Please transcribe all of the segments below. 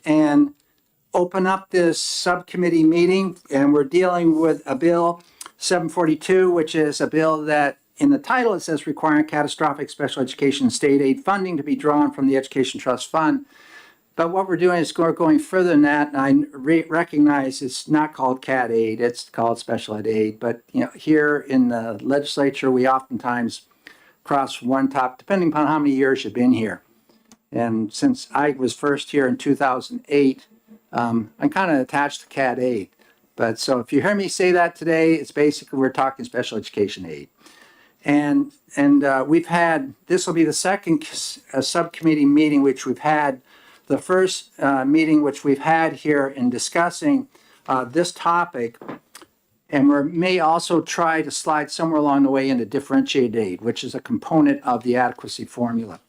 and open up this subcommittee meeting, and we're dealing with a bill 742, which is a bill that in the title it says requiring catastrophic special education state aid funding to be drawn from the Education Trust Fund. But what we're doing is we're going further than that, and I recognize it's not called CAT aid, it's called special ed aid. But here in the legislature, we oftentimes cross from one top, depending upon how many years you've been here. And since I was first here in 2008, I'm kind of attached to CAT aid. But so if you hear me say that today, it's basically we're talking special education aid. And we've had, this will be the second subcommittee meeting which we've had. The first meeting which we've had here in discussing this topic, and we may also try to slide somewhere along the way into differentiated aid, which is a component of the adequacy formula.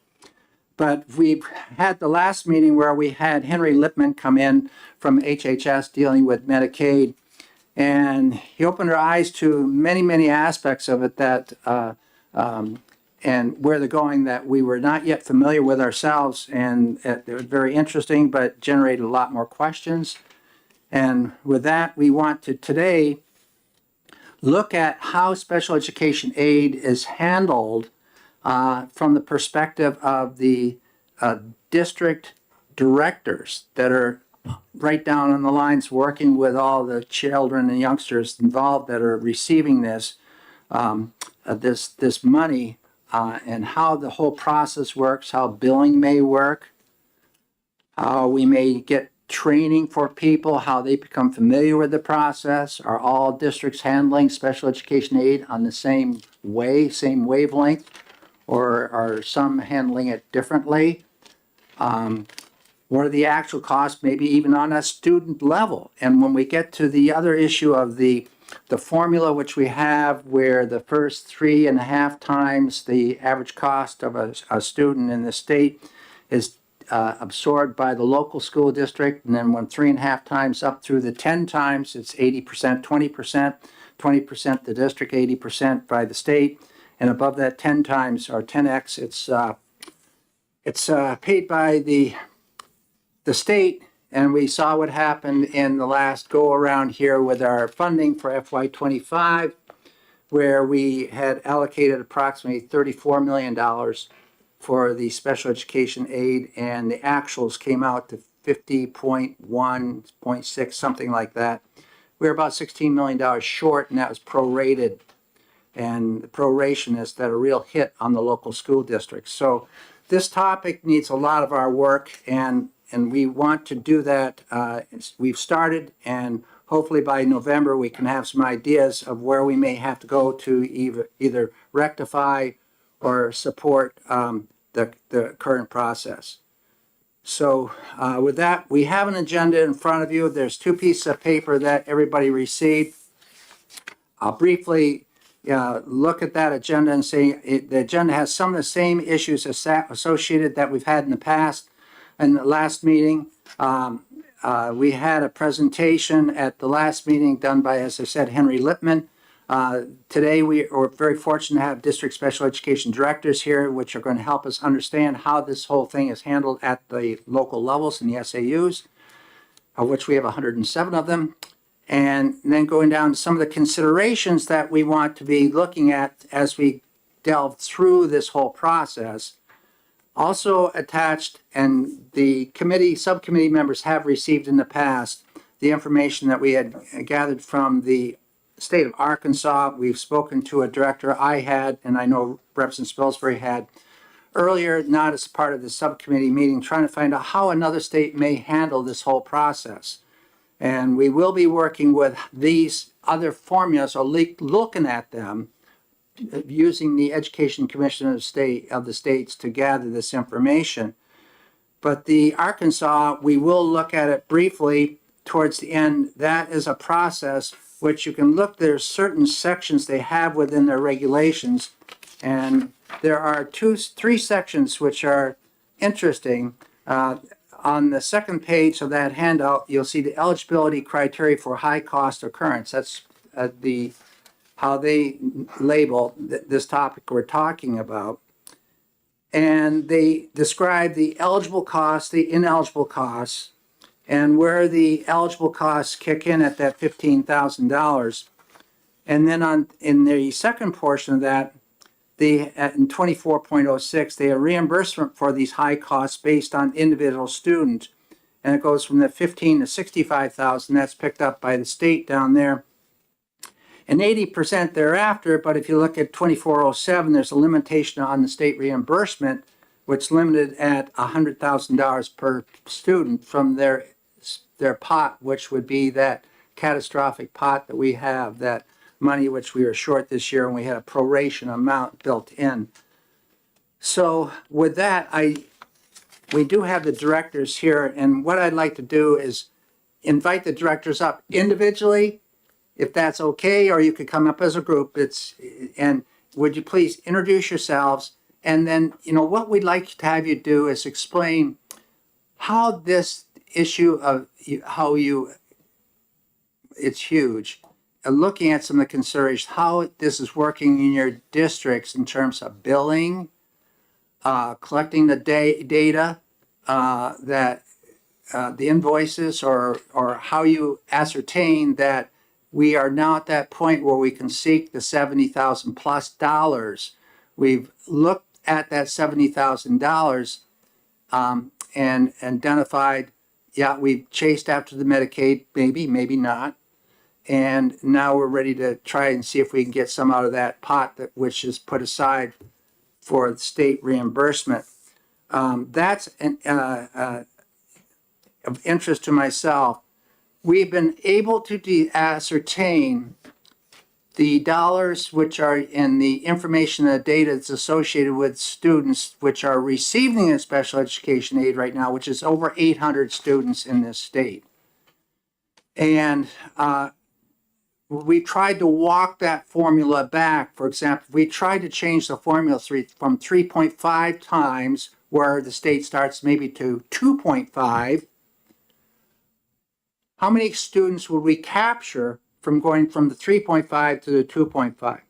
But we had the last meeting where we had Henry Lipman come in from HHS dealing with Medicaid, and he opened our eyes to many, many aspects of it that and where they're going that we were not yet familiar with ourselves, and it was very interesting, but generated a lot more questions. And with that, we want to today look at how special education aid is handled from the perspective of the district directors that are right down on the lines working with all the children and youngsters involved that are receiving this this money, and how the whole process works, how billing may work, how we may get training for people, how they become familiar with the process. Are all districts handling special education aid on the same way, same wavelength, or are some handling it differently? What are the actual costs, maybe even on a student level? And when we get to the other issue of the formula which we have, where the first 3.5 times the average cost of a student in the state is absorbed by the local school district, and then when 3.5 times up through the 10 times, it's 80%, 20%, 20% the district, 80% by the state, and above that 10 times or 10x, it's paid by the state. And we saw what happened in the last go around here with our funding for FY25, where we had allocated approximately $34 million for the special education aid, and the actuals came out to 50.1.6, something like that. We were about $16 million short, and that was prorated. And the proration is that a real hit on the local school districts. So this topic needs a lot of our work, and we want to do that. We've started, and hopefully by November we can have some ideas of where we may have to go to either rectify or support the current process. So with that, we have an agenda in front of you. There's 2 pieces of paper that everybody received. I'll briefly look at that agenda and say the agenda has some of the same issues associated that we've had in the past. In the last meeting, we had a presentation at the last meeting done by, as I said, Henry Lipman. Today we are very fortunate to have district special education directors here, which are going to help us understand how this whole thing is handled at the local levels in the SAUs, of which we have 107 of them. And then going down to some of the considerations that we want to be looking at as we delve through this whole process. Also attached, and the subcommittee members have received in the past, the information that we had gathered from the state of Arkansas. We've spoken to a director I had, and I know Representative Spilsbury had earlier, not as part of the subcommittee meeting, trying to find out how another state may handle this whole process. And we will be working with these other formulas, or looking at them, using the Education Commission of the states to gather this information. But the Arkansas, we will look at it briefly towards the end. That is a process which you can look, there's certain sections they have within their regulations, and there are 3 sections which are interesting. On the second page of that handout, you'll see the eligibility criteria for high cost occurrence. That's how they label this topic we're talking about. And they describe the eligible costs, the ineligible costs, and where the eligible costs kick in at that $15,000. And then in the second portion of that, in 24.06, they have reimbursement for these high costs based on individual student. And it goes from the 15 to 65,000. That's picked up by the state down there. And 80% thereafter, but if you look at 2407, there's a limitation on the state reimbursement, which limited at $100,000 per student from their pot, which would be that catastrophic pot that we have, that money which we were short this year, and we had a proration amount built in. So with that, we do have the directors here, and what I'd like to do is invite the directors up individually, if that's okay, or you could come up as a group. And would you please introduce yourselves? And then, what we'd like to have you do is explain how this issue of it's huge. Looking at some of the considerations, how this is working in your districts in terms of billing, collecting the data, that the invoices, or how you ascertain that we are now at that point where we can seek the $70,000 plus dollars. We've looked at that $70,000 and identified, we've chased after the Medicaid, maybe not. And now we're ready to try and see if we can get some out of that pot which is put aside for state reimbursement. That's of interest to myself. We've been able to ascertain the dollars which are in the information and the data that's associated with students which are receiving a special education aid right now, which is over 800 students in this state. And we tried to walk that formula back. For example, we tried to change the formula from 3.5 times, where the state starts, maybe to 2.5. How many students would we capture from going from the 3.5 to the 2.5?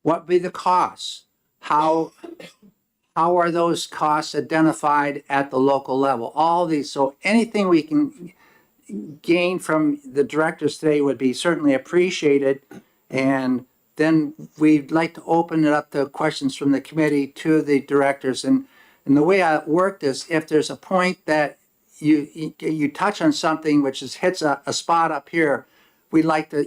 What would be the costs? How are those costs identified at the local level? All these, so anything we can gain from the directors today would be certainly appreciated. And then we'd like to open it up to questions from the committee to the directors. And the way I work this, if there's a point that you touch on something which hits a spot up here, we'd like to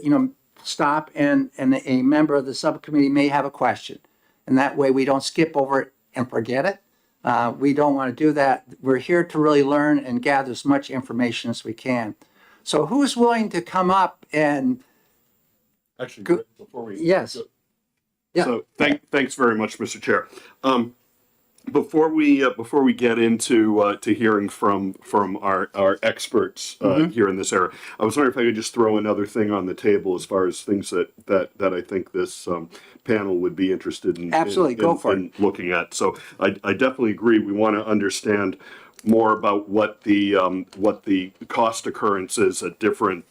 stop, and a member of the subcommittee may have a question, and that way we don't skip over it and forget it. We don't want to do that. We're here to really learn and gather as much information as we can. So who's willing to come up and actually before we yes go, yeah. So thanks very much, Mr. Chair. Before we get into to hearing from our experts here in this area, I was wondering if I could just throw another thing on the table as far as things that I think this panel would be interested in. Absolutely, go for it. Looking at. So I definitely agree. We want to understand more about what the cost occurrence is at different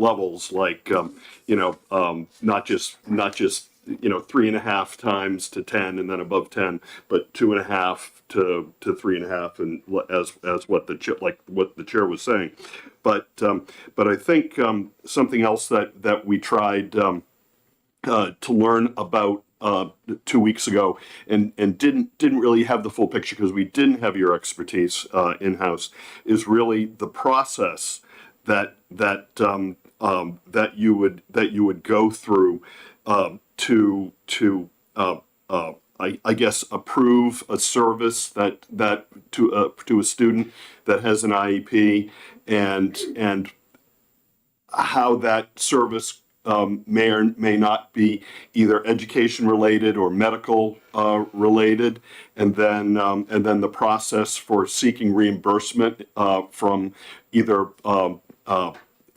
levels, like not just 3.5 times to 10 and then above 10, but 2.5 to 3.5, and as what the chair was saying. But I think something else that we tried to learn about 2 weeks ago and didn't really have the full picture because we didn't have your expertise in-house, is really the process that you would go through to I guess approve a service that to a student that has an IEP, and how that service may or may not be either education related or medical related, and then the process for seeking reimbursement from either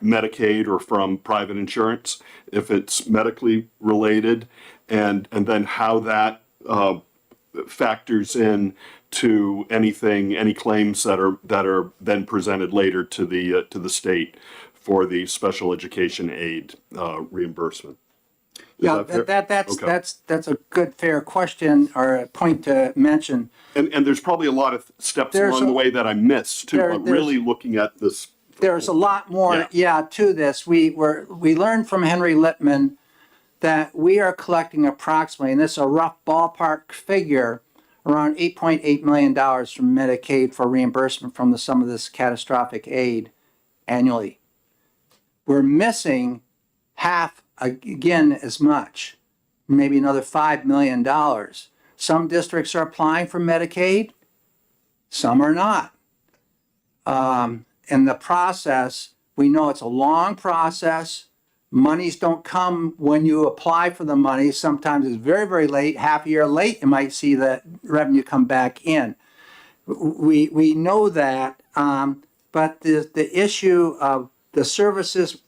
Medicaid or from private insurance if it's medically related, and then how that factors in to any claims that are then presented later to the state for the special education aid reimbursement. Yeah, fair? that's, Okay. that's a good, fair question or a point to mention. And there's probably a lot of steps There's along the a- way that I missed too, there- but there's- really looking at this. There's a lot more, Yeah. yeah, to this. We learned from Henry Littman that we are collecting approximately, and this is a rough ballpark figure, around $8.8 million from Medicaid for reimbursement from some of this catastrophic aid annually. We're missing half, again, as much, maybe another $5 million. Some districts are applying for Medicaid, some are not. In the process, we know it's a long process. Monies don't come when you apply for the money. Sometimes it's very, very late, half a year late, you might see the revenue come back in. We know that, but the issue of the services,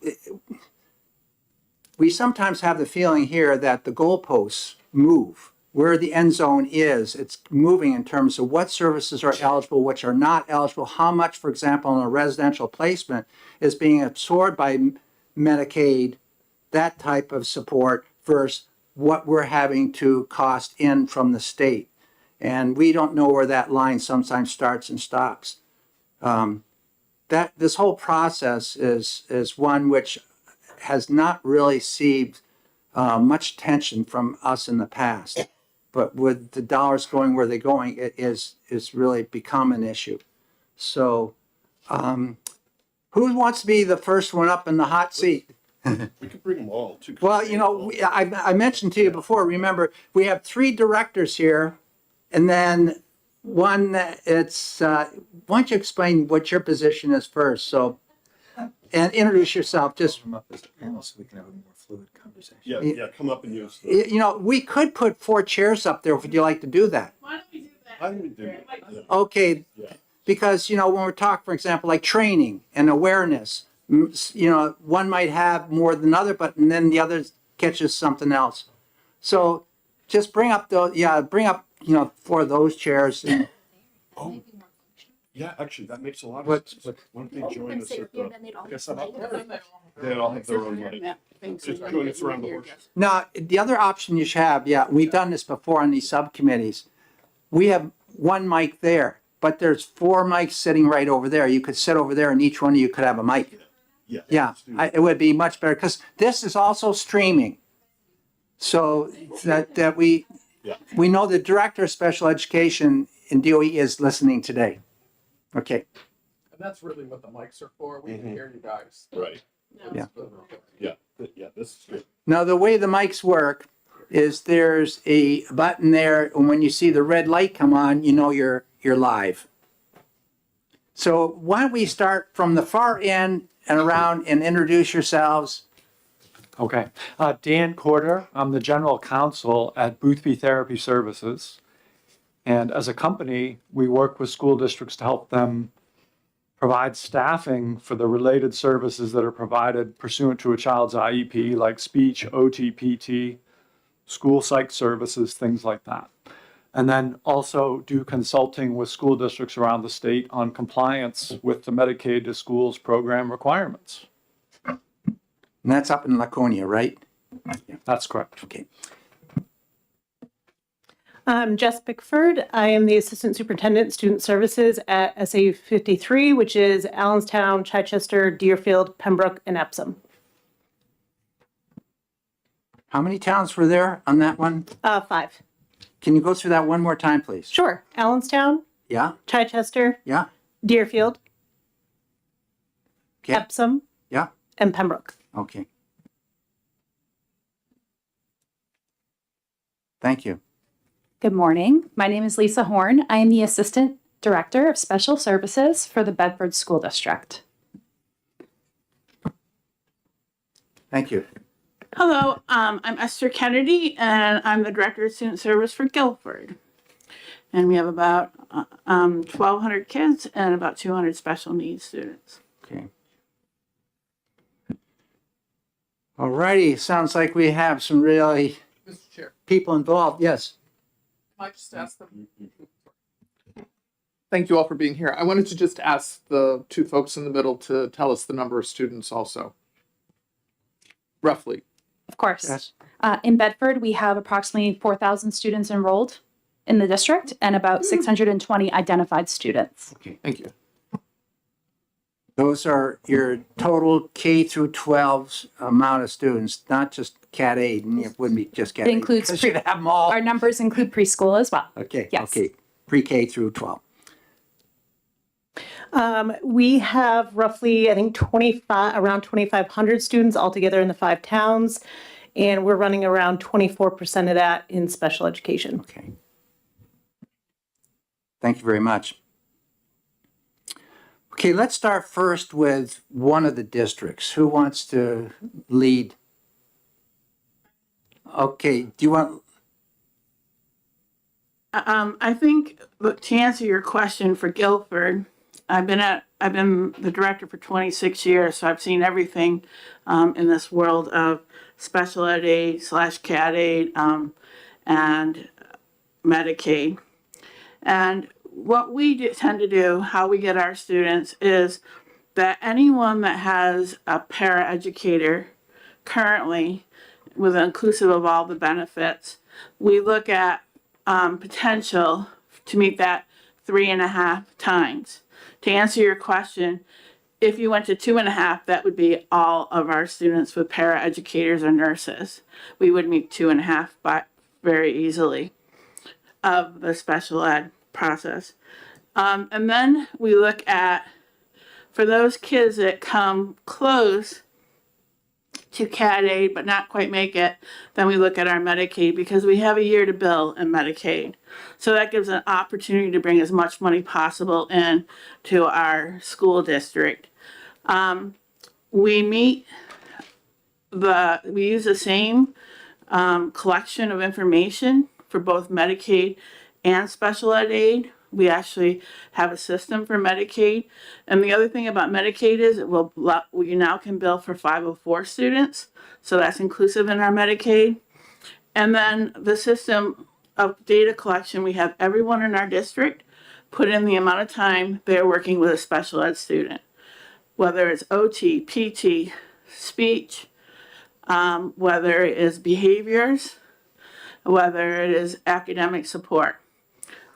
we sometimes have the feeling here that the goalposts move. Where the end zone is, it's moving in terms of what services are eligible, which are not eligible, how much, for example, in a residential placement is being absorbed by Medicaid, that type of support, versus what we're having to cost in from the state. And we don't know where that line sometimes starts and stops. That this whole process is one which has not really received much attention from us in the past. But with the dollars going where they're going, it is really become an issue. So, who wants to be the first one up in the hot seat? We could bring them all too. Well, you know, I mentioned to you before, remember, we have 3 directors here, and then one, it's, why don't you explain what your position is first, so, and introduce yourself, just, Come up as a panel so we can have a more fluid conversation. Yeah, come up and use. The, you know, we could put 4 chairs up there, would you like to do that? Why don't we do that? How do we do that? Yeah. Okay, Yeah. because, you know, when we're talking, for example, like training and awareness, you know, one might have more than other, but and then the other catches something else. So just bring up bring up, you know, 4 of those chairs. And, Oh, yeah, actually, that makes a lot of What- sense. Why don't they join And us sit at here, the, then they'd all Guess I'm up. they all have their own mic. Yeah, thanks. Just join us around the horse. now, the other option you should have, we've done this before on these subcommittees. We have 1 mic there, but there's 4 mics sitting right over there. You could sit over there and each one of you could have a mic. Yeah. Yeah, let's do that. it would be much better, because this is also streaming. So that we Yeah. know the Director of Special Education in DOE is listening today. Okay, And that's really what the mics are for. We can hear you guys. Right. Yeah. Yeah. Yeah. This is good. now the way the mics work is there's a button there, and when you see the red light come on, you know you're live. So why don't we start from the far end and around and introduce yourselves. Okay. Dan Corder, I'm the general counsel at Boothby Therapy Services. And as a company, we work with school districts to help them provide staffing for the related services that are provided pursuant to a child's IEP, like speech, OT, PT, school psych services, things like that. And then also do consulting with school districts around the state on compliance with the Medicaid to Schools program requirements. And that's up in Laconia, right? That's correct. Okay. I'm Jess Bickford. I am the Assistant Superintendent Student Services at SA 53, which is Allenstown, Chichester, Deerfield, Pembroke, and Epsom. How many towns were there on that one? 5. Can you go through that one more time, please? Sure. Allenstown, Yeah, Chichester, yeah, Deerfield, okay, Epsom, yeah, and Pembroke. okay. Thank you. Good morning. My name is Lisa Horn. I am the Assistant Director of Special Services for the Bedford School District. Thank you. Hello, I'm Esther Kennedy, and I'm the Director of Student Service for Guilford. And we have about 1,200 kids and about 200 special needs students. Okay. All righty, sounds like we have some really Mr. Chair, people involved. Yes. can I just ask them? Thank you all for being here. I wanted to just ask the 2 folks in the middle to tell us the number of students also. Roughly. Of course. Yes. In Bedford, we have approximately 4,000 students enrolled in the district and about 620 identified students. Okay. Thank you. Those are your total K through 12's amount of students, not just Cat 8, and it wouldn't be just Cat It 8. includes Because you'd have them all. Our numbers include preschool as well. Okay, Yes. okay. Pre-K through 12. We have roughly, I think, around 2,500 students altogether in the 5 towns, and we're running around 24% of that in special education. Okay. Thank you very much. Okay, let's start first with one of the districts. Who wants to lead? Okay, do you want, I think, look, to answer your question for Guilford, I've been the director for 26 years, so I've seen everything in this world of special ed aid / CAD aid and Medicaid. And what we tend to do, how we get our students, is that anyone that has a paraeducator currently, with inclusive of all the benefits, we look at potential to meet that 3.5 times. To answer your question, if you went to 2.5, that would be all of our students with paraeducators or nurses. We would meet 2.5 by very easily of the special ed process. And then we look at, for those kids that come close to CAD aid but not quite make it, then we look at our Medicaid, because we have a year to bill in Medicaid. So that gives an opportunity to bring as much money possible in to our school district. We use the same collection of information for both Medicaid and special ed aid. We actually have a system for Medicaid. And the other thing about Medicaid is you now can bill for 504 students. So that's inclusive in our Medicaid. And then the system of data collection, we have everyone in our district put in the amount of time they're working with a special ed student, whether it's OT, PT, speech, whether it is behaviors, whether it is academic support.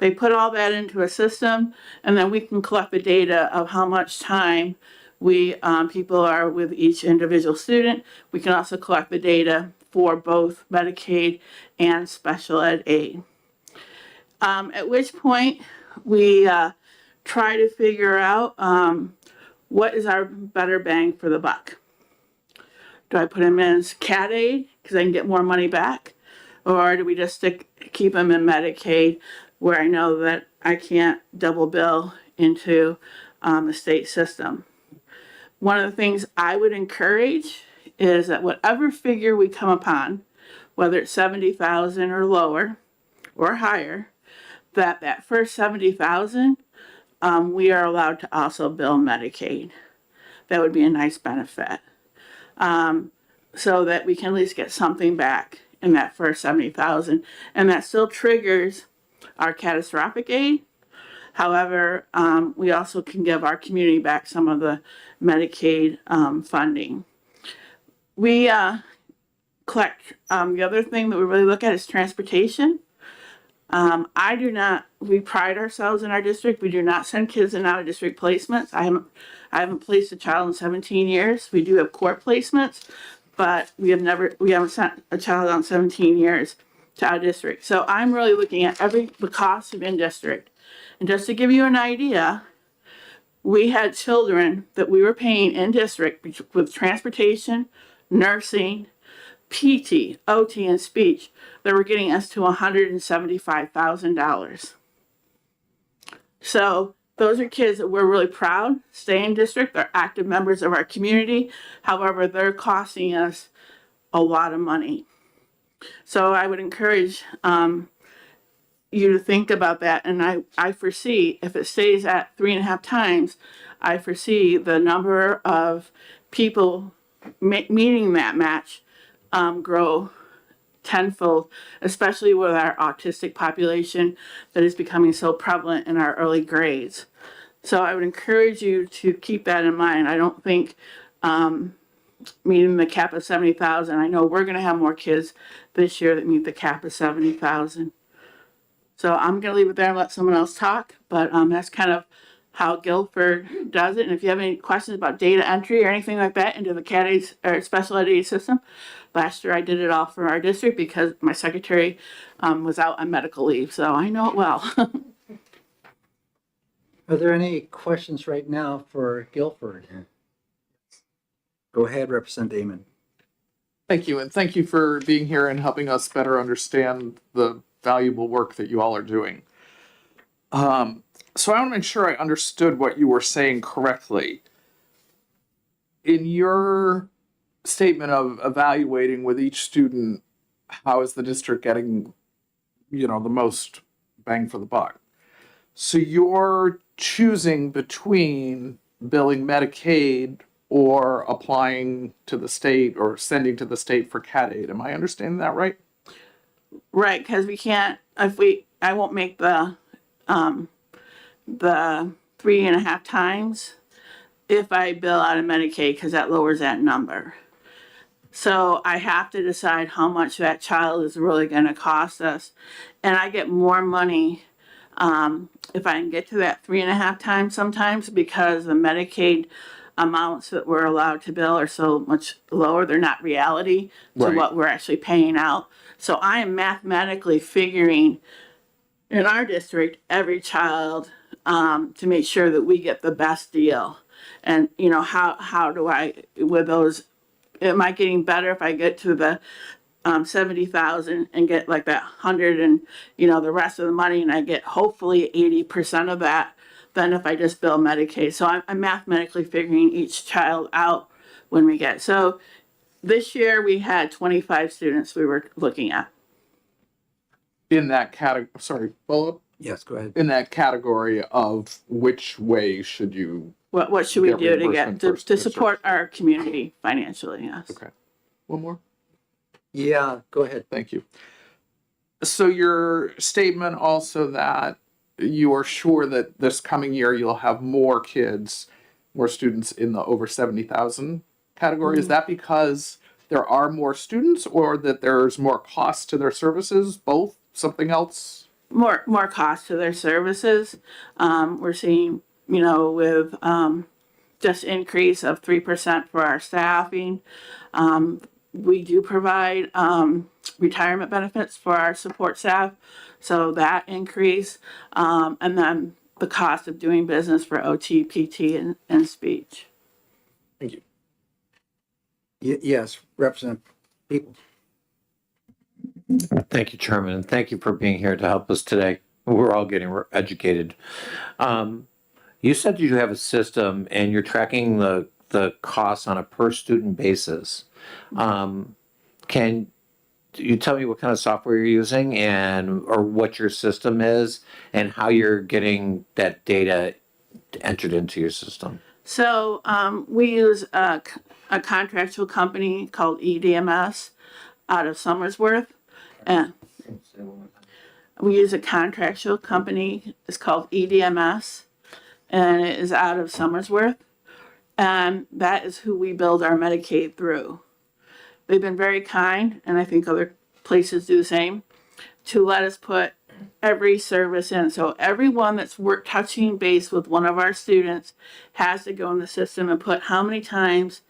They put all that into a system, and then we can collect the data of how much time people are with each individual student. We can also collect the data for both Medicaid and special ed aid. At which point we try to figure out what is our better bang for the buck. Do I put them in as CAD aid because I can get more money back? Or do we just keep them in Medicaid, where I know that I can't double bill into the state system? One of the things I would encourage is that whatever figure we come upon, whether it's 70,000 or lower or higher, that first 70,000, we are allowed to also bill Medicaid. That would be a nice benefit, so that we can at least get something back in that first 70,000, and that still triggers our catastrophic aid. However, we also can give our community back some of the Medicaid funding. We collect, the other thing that we really look at is transportation. We pride ourselves in our district. We do not send kids in out of district placements. I haven't placed a child in 17 years. We do have court placements, but we haven't sent a child on 17 years to our district. So I'm really looking at the cost of in-district. And just to give you an idea, we had children that we were paying in-district with transportation, nursing, PT, OT, and speech that were getting us to $175,000. So those are kids that we're really proud stay in district. They're active members of our community. However, they're costing us a lot of money. So I would encourage you to think about that. And I foresee, if it stays at 3.5 times, I foresee the number of people meeting that match grow tenfold, especially with our autistic population that is becoming so prevalent in our early grades. So I would encourage you to keep that in mind. I don't think meeting the cap of 70,000. I know we're gonna have more kids this year that meet the cap of 70,000. So I'm gonna leave it there and let someone else talk, but that's kind of how Guilford does it. And if you have any questions about data entry or anything like that into the CAT aid or special ed aid system, last year I did it all for our district because my secretary was out on medical leave, so I know it well. Are there any questions right now for Guilford? Go ahead, Representative Damon. Thank you, and thank you for being here and helping us better understand the valuable work that you all are doing. So I want to make sure I understood what you were saying correctly. In your statement of evaluating with each student, how is the district getting, the most bang for the buck? So you're choosing between billing Medicaid or applying to the state or sending to the state for CAT aid. Am I understanding that right? Right, because we can't, I won't make the 3.5 times if I bill out of Medicaid, because that lowers that number. So I have to decide how much that child is really gonna cost us. And I get more money if I can get to that 3.5 times sometimes, because the Medicaid amounts that we're allowed to bill are so much lower. They're not reality to Right. what we're actually paying out. So I am mathematically figuring in our district every child to make sure that we get the best deal. And how do I, with those, am I getting better if I get to the 70,000 and get like that 100 and the rest of the money, and I get hopefully 80% of that than if I just bill Medicaid. So I'm mathematically figuring each child out when we get. So this year we had 25 students we were looking at. In that category, sorry, follow-up? Yes, go ahead. In that category of which way should you, What should we Get do to reimbursement get first to district. support our community financially? Yes. okay. One more? Yeah, go ahead. Thank you. So your statement also that you are sure that this coming year you'll have more kids, more students in the over 70,000 category. Is that because there are more students or that there's more cost to their services? Both? Something else? More cost to their services. We're seeing, with just increase of 3% for our staffing. We do provide retirement benefits for our support staff, so that increase, and then the cost of doing business for OT, PT, and speech. Thank you. Yes, Representative People. Thank you, Chairman, and thank you for being here to help us today. We're all getting educated. You said you have a system and you're tracking the costs on a per student basis. Can you tell me what kind of software you're using or what your system is and how you're getting that data entered into your system? So we use a contractual company called EDMS out of Somersworth. And we use a contractual company. It's called EDMS, and it is out of Somersworth. And that is who we build our Medicaid through. They've been very kind, and I think other places do the same, to let us put every service in. So everyone that's touching base with one of our students has to go in the system and put how many times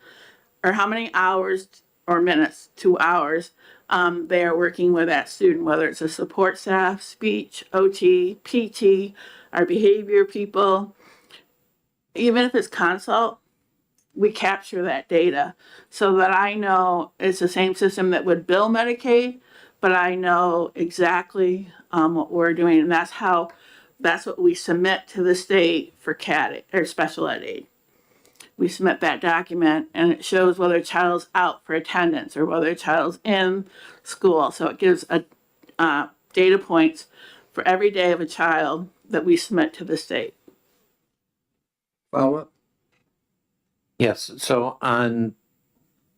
or how many hours or minutes, 2 hours, they are working with that student, whether it's a support staff, speech, OT, PT, our behavior people. Even if it's consult, we capture that data so that I know it's the same system that would bill Medicaid, but I know exactly what we're doing. And that's what we submit to the state for CAT or special ed aid. We submit that document and it shows whether a child's out for attendance or whether a child's in school. So it gives data points for every day of a child that we submit to the state. Follow up? Yes, so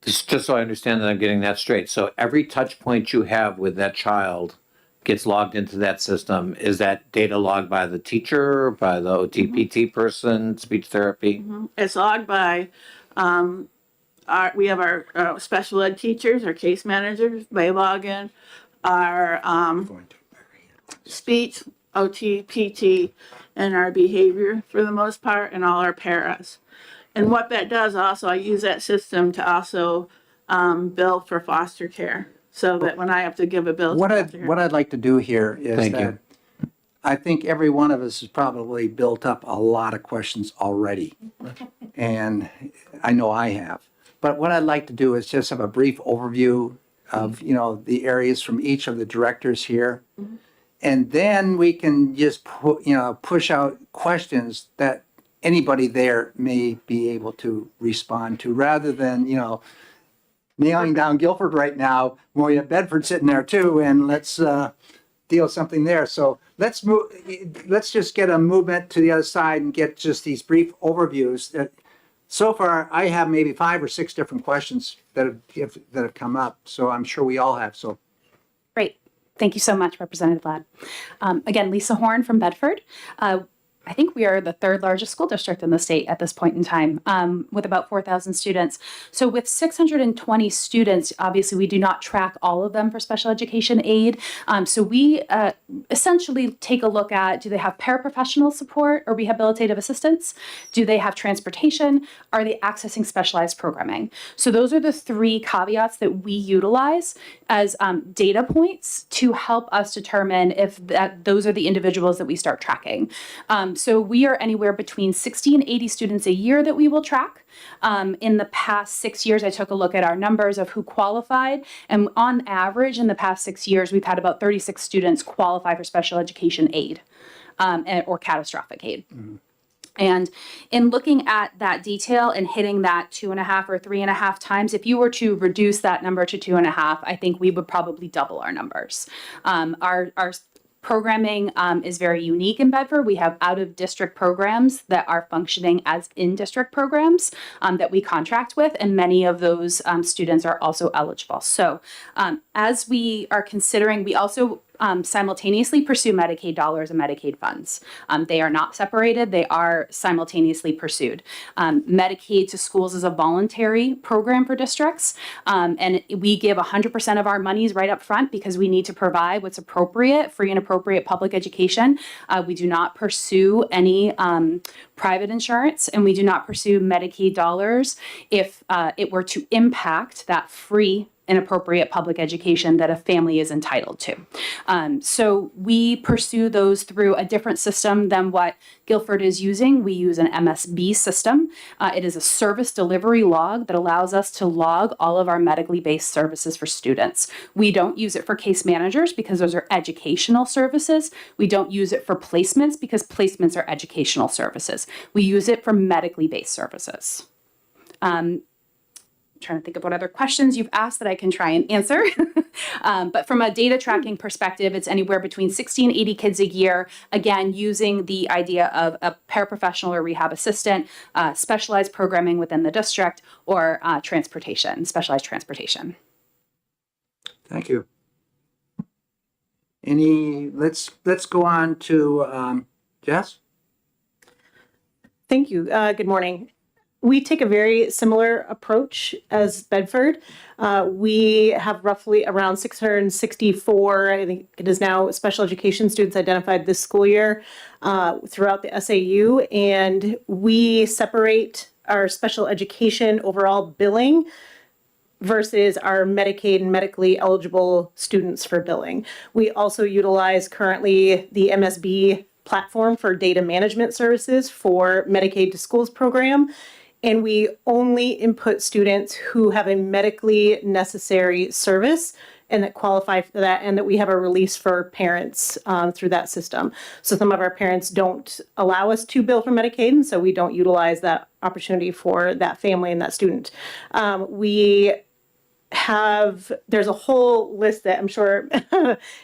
just so I understand that I'm getting that straight. So every touch point you have with that child gets logged into that system. Is that data logged by the teacher, by the OTPT person, speech therapy? It's logged by we have our special ed teachers, our case managers, they log in, our speech, OT, PT, and our behavior for the most part, and all our paras. And what that does also, I use that system to also bill for foster care, so that when I have to give a bill to foster care. What I'd like to do here is Thank that you. I think every one of us has probably built up a lot of questions already. And I know I have. But what I'd like to do is just have a brief overview of, you know, the areas from each of the directors here. And then we can just push out questions that anybody there may be able to respond to, rather than, you know, nailing down Guilford right now. Well, we have Bedford sitting there too, and let's deal with something there. So let's move. Let's just get a movement to the other side and get just these brief overviews. So far, I have maybe 5 or 6 different questions that have come up. So I'm sure we all have. So Great. Thank you so much, Representative Ladd. Again, Lisa Horn from Bedford. I think we are the 3rd largest school district in the state at this point in time, with about 4,000 students. So with 620 students, obviously we do not track all of them for special education aid. So we essentially take a look at, do they have paraprofessional support or rehabilitative assistance? Do they have transportation? Are they accessing specialized programming? So those are the 3 caveats that we utilize as data points to help us determine if those are the individuals that we start tracking. So we are anywhere between 60 and 80 students a year that we will track. In the past 6 years, I took a look at our numbers of who qualified, and on average, in the past 6 years, we've had about 36 students qualify for special education aid or catastrophic aid. And in looking at that detail and hitting that 2.5 or 3.5 times, if you were to reduce that number to 2.5, I think we would probably double our numbers. Our programming is very unique in Bedford. We have out-of-district programs that are functioning as in-district programs that we contract with, and many of those students are also eligible. So as we are considering, we also simultaneously pursue Medicaid dollars and Medicaid funds. They are not separated, they are simultaneously pursued. Medicaid to schools is a voluntary program for districts, and we give 100% of our monies right up front because we need to provide what's appropriate, free and appropriate public education. We do not pursue any private insurance, and we do not pursue Medicaid dollars if it were to impact that free and appropriate public education that a family is entitled to. So we pursue those through a different system than what Guilford is using. We use an MSB system. It is a service delivery log that allows us to log all of our medically based services for students. We don't use it for case managers because those are educational services. We don't use it for placements because placements are educational services. We use it for medically based services. Trying to think of what other questions you've asked that I can try and answer. But from a data tracking perspective, it's anywhere between 60 and 80 kids a year, again, using the idea of a paraprofessional or rehab assistant, specialized programming within the district, or transportation, specialized transportation. thank you. Let's go on to Jess. Thank you. Good morning. We take a very similar approach as Bedford. We have roughly around 664, I think it is now, special education students identified this school year throughout the SAU, and we separate our special education overall billing versus our Medicaid and medically eligible students for billing. We also utilize currently the MSB platform for data management services for Medicaid to Schools program. And we only input students who have a medically necessary service and that qualify for that, and that we have a release for parents through that system. So some of our parents don't allow us to bill for Medicaid, and so we don't utilize that opportunity for that family and that student. We there's a whole list that I'm sure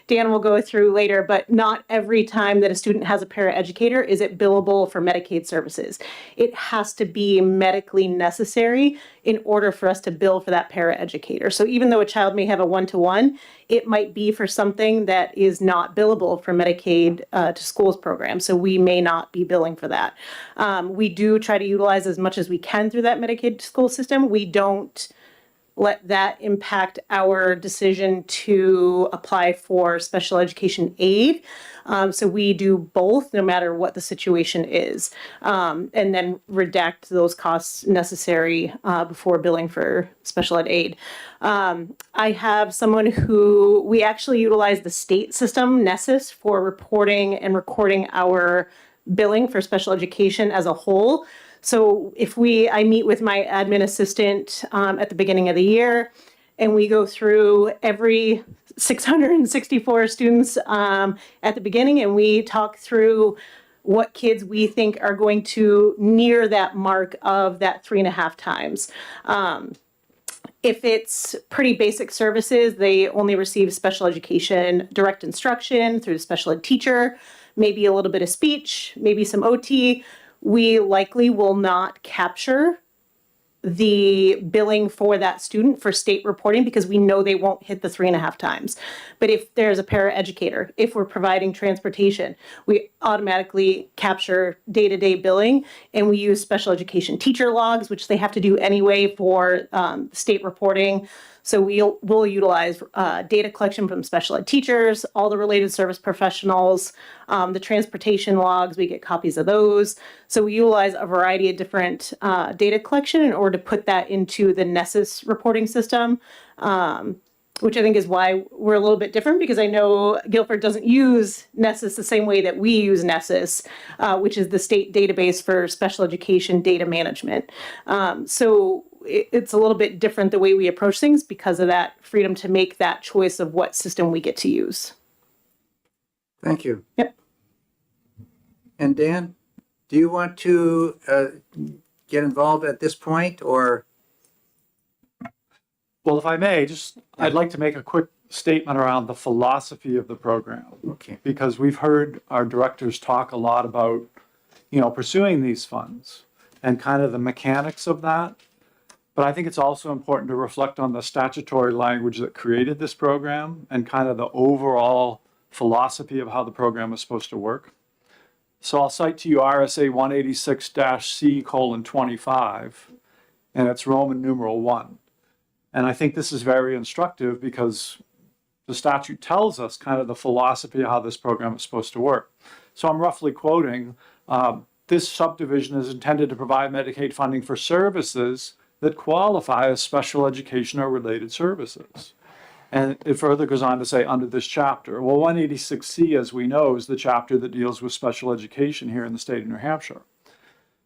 Dan will go through later, but not every time that a student has a paraeducator is it billable for Medicaid services. It has to be medically necessary in order for us to bill for that paraeducator. So even though a child may have a one-to-one, it might be for something that is not billable for Medicaid to schools program. So we may not be billing for that. We do try to utilize as much as we can through that Medicaid school system. We don't let that impact our decision to apply for special education aid. So we do both no matter what the situation is, and then redact those costs necessary before billing for special ed aid. I have someone who we actually utilize the state system, Nessus, for reporting and recording our billing for special education as a whole. So I meet with my admin assistant at the beginning of the year, and we go through every 664 students at the beginning, and we talk through what kids we think are going to near that mark of that 3.5 times. If it's pretty basic services, they only receive special education direct instruction through the special ed teacher, maybe a little bit of speech, maybe some OT. We likely will not capture the billing for that student for state reporting because we know they won't hit the 3.5 times. But if there's a paraeducator, if we're providing transportation, we automatically capture day-to-day billing, and we use special education teacher logs, which they have to do anyway for state reporting. So we'll utilize data collection from special ed teachers, all the related service professionals, the transportation logs, we get copies of those. So we utilize a variety of different data collection in order to put that into the Nessus reporting system, which I think is why we're a little bit different, because I know Guilford doesn't use Nessus the same way that we use Nessus, which is the state database for special education data management. So it's a little bit different the way we approach things because of that freedom to make that choice of what system we get to use. Thank you. Yep. And Dan, do you want to get involved at this point, or? Well, if I may, I'd like to make a quick statement around the philosophy of the program. Okay. Because we've heard our directors talk a lot about, pursuing these funds and kind of the mechanics of that. But I think it's also important to reflect on the statutory language that created this program and kind of the overall philosophy of how the program is supposed to work. So I'll cite to you RSA 186-C:25, and it's Roman numeral 1. And I think this is very instructive because the statute tells us kind of the philosophy of how this program is supposed to work. So I'm roughly quoting, this subdivision is intended to provide Medicaid funding for services that qualify as special education or related services. And it further goes on to say under this chapter. Well, 186C, as we know, is the chapter that deals with special education here in the state of New Hampshire.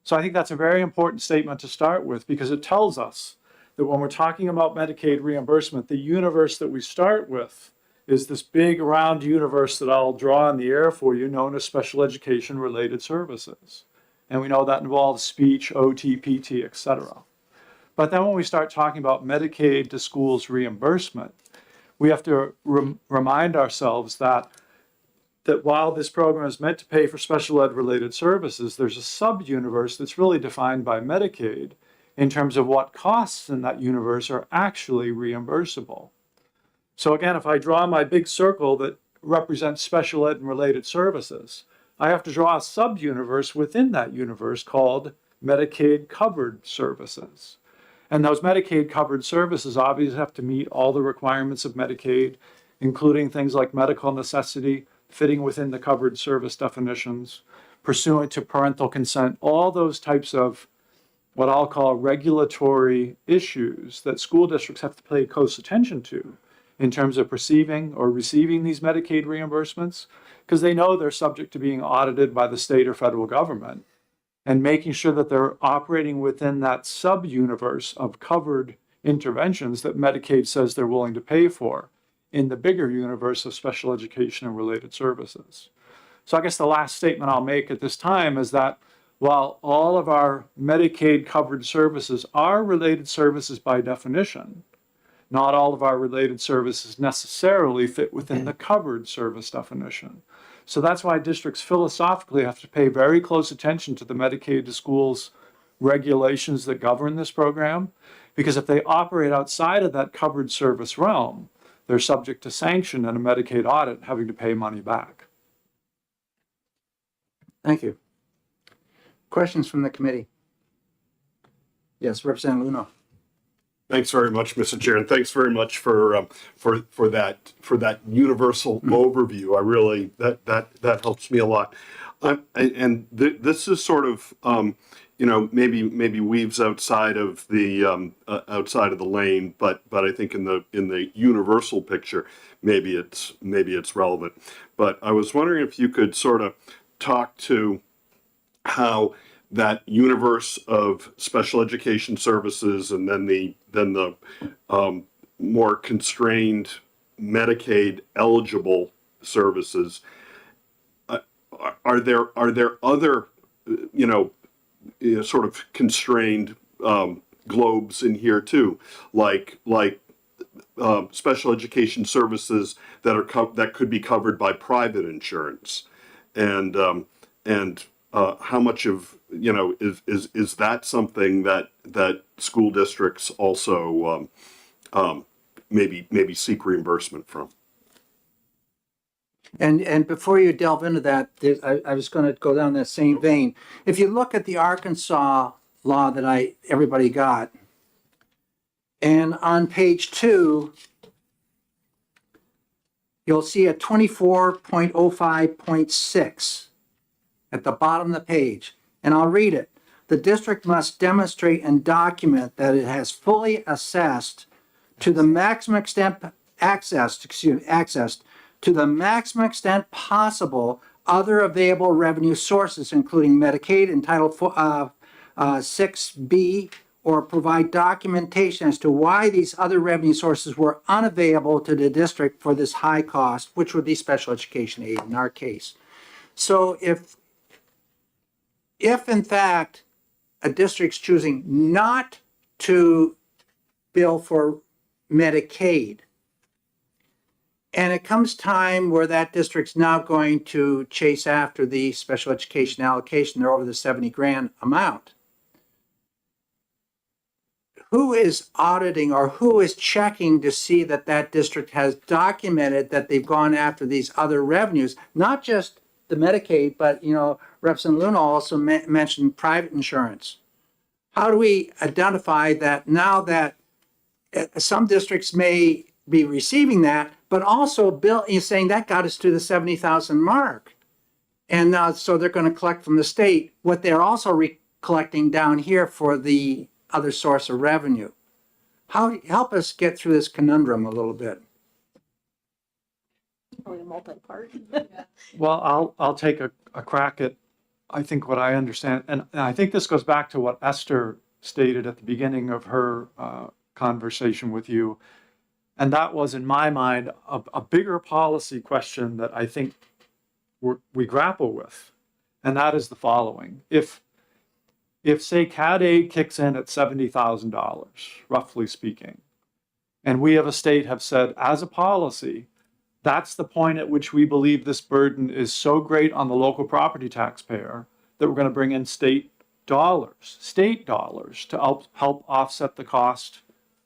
So I think that's a very important statement to start with because it tells us that when we're talking about Medicaid reimbursement, the universe that we start with is this big round universe that I'll draw in the air for you, known as special education related services. And we know that involves speech, OT, PT, etc. But then when we start talking about Medicaid to schools reimbursement, we have to remind ourselves that while this program is meant to pay for special ed related services, there's a sub-universe that's really defined by Medicaid in terms of what costs in that universe are actually reimbursable. So again, if I draw my big circle that represents special ed and related services, I have to draw a sub-universe within that universe called Medicaid covered services. And those Medicaid covered services obviously have to meet all the requirements of Medicaid, including things like medical necessity, fitting within the covered service definitions, pursuant to parental consent, all those types of what I'll call regulatory issues that school districts have to pay close attention to in terms of perceiving or receiving these Medicaid reimbursements, because they know they're subject to being audited by the state or federal government. And making sure that they're operating within that sub-universe of covered interventions that Medicaid says they're willing to pay for in the bigger universe of special education and related services. So I guess the last statement I'll make at this time is that while all of our Medicaid covered services are related services by definition, not all of our related services necessarily fit within the covered service definition. So that's why districts philosophically have to pay very close attention to the Medicaid to Schools regulations that govern this program, because if they operate outside of that covered service realm, they're subject to sanction and a Medicaid audit, having to pay money back. Thank you. Questions from the committee? Yes, Representative Luno. Thanks very much, Mr. Chair, and thanks very much for that universal overview. I really that helps me a lot. This is sort of maybe weaves outside of the lane, but I think in the universal picture maybe it's relevant. But I was wondering if you could sort of talk to how that universe of special education services and then the more constrained Medicaid eligible services, are there other sort of constrained globes in here too, like special education services that could be covered by private insurance, and how much of is that something that school districts also maybe seek reimbursement from? And before you delve into that, I was going to go down that same vein. If you look at the Arkansas law that everybody got, and on page 2, you'll see a 24.05.6 at the bottom of the page, and I'll read it. The district must demonstrate and document that it has fully assessed to the maximum extent accessed to the maximum extent possible other available revenue sources, including Medicaid and Title 6B, or provide documentation as to why these other revenue sources were unavailable to the district for this high cost, which would be special education aid in our case. So if in fact a district's choosing not to bill for Medicaid, and it comes time where that district's now going to chase after the special education allocation, they're over the 70 grand amount. Who is auditing or who is checking to see that that district has documented that they've gone after these other revenues, not just the Medicaid, but, Representative Luna also mentioned private insurance. How do we identify that now that some districts may be receiving that, but also Bill is saying that got us to the 70,000 mark. And now, so they're going to collect from the state what they're also collecting down here for the other source of revenue. Help us get through this conundrum a little bit. Probably a multi-part. Well, I'll take a crack at, I think, what I understand. And I think this goes back to what Esther stated at the beginning of her conversation with you. And that was, in my mind, a bigger policy question that I think we grapple with. And that is the following. If say CAD aid kicks in at $70,000, roughly speaking, and we of a state have said as a policy, that's the point at which we believe this burden is so great on the local property taxpayer that we're going to bring in state dollars to help offset the cost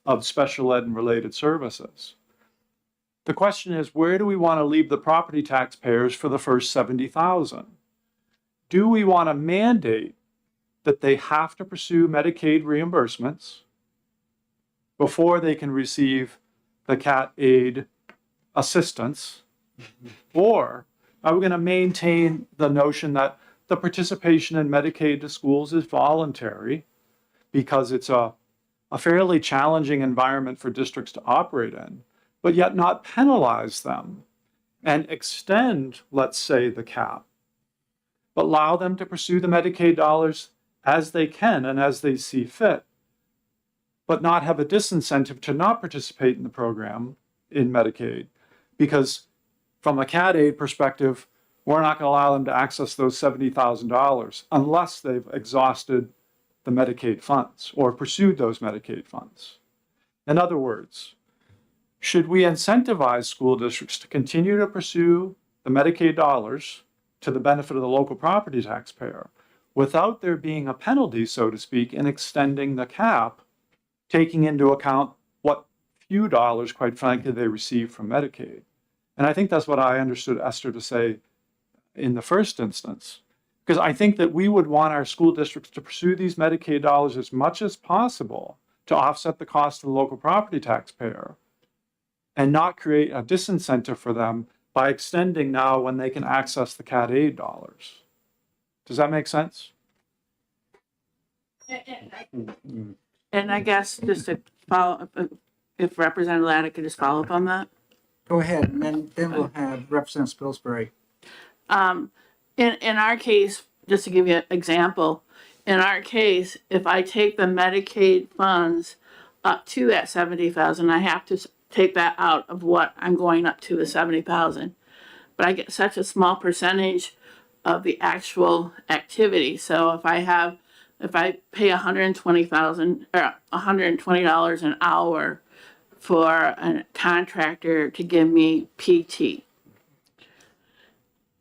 of special ed and related services. The question is, where do we want to leave the property taxpayers for the first 70,000? Do we want to mandate that they have to pursue Medicaid reimbursements before they can receive the CAT aid assistance? Or are we going to maintain the notion that the participation in Medicaid to schools is voluntary because it's a fairly challenging environment for districts to operate in, but yet not penalize them and extend, let's say, the cap, but allow them to pursue the Medicaid dollars as they can and as they see fit, but not have a disincentive to not participate in the program in Medicaid, because from a CAD aid perspective, we're not going to allow them to access those $70,000 unless they've exhausted the Medicaid funds or pursued those Medicaid funds. In other words, should we incentivize school districts to continue to pursue the Medicaid dollars to the benefit of the local property taxpayer without there being a penalty, so to speak, in extending the cap, taking into account what few dollars, quite frankly, they receive from Medicaid? And I think that's what I understood Esther to say in the first instance. Because I think that we would want our school districts to pursue these Medicaid dollars as much as possible to offset the cost of the local property taxpayer and not create a disincentive for them by extending now when they can access the CAT aid dollars. Does that make sense? And I guess just to follow up, if Representative Ladd could just follow up on that. Go ahead, and then we'll have Representative Spilsbury. In our case, just to give you an example, in our case, if I take the Medicaid funds up to that 70,000, I have to take that out of what I'm going up to the 70,000. But I get such a small percentage of the actual activity. So if I pay 120,000 or $120 an hour for a contractor to give me PT,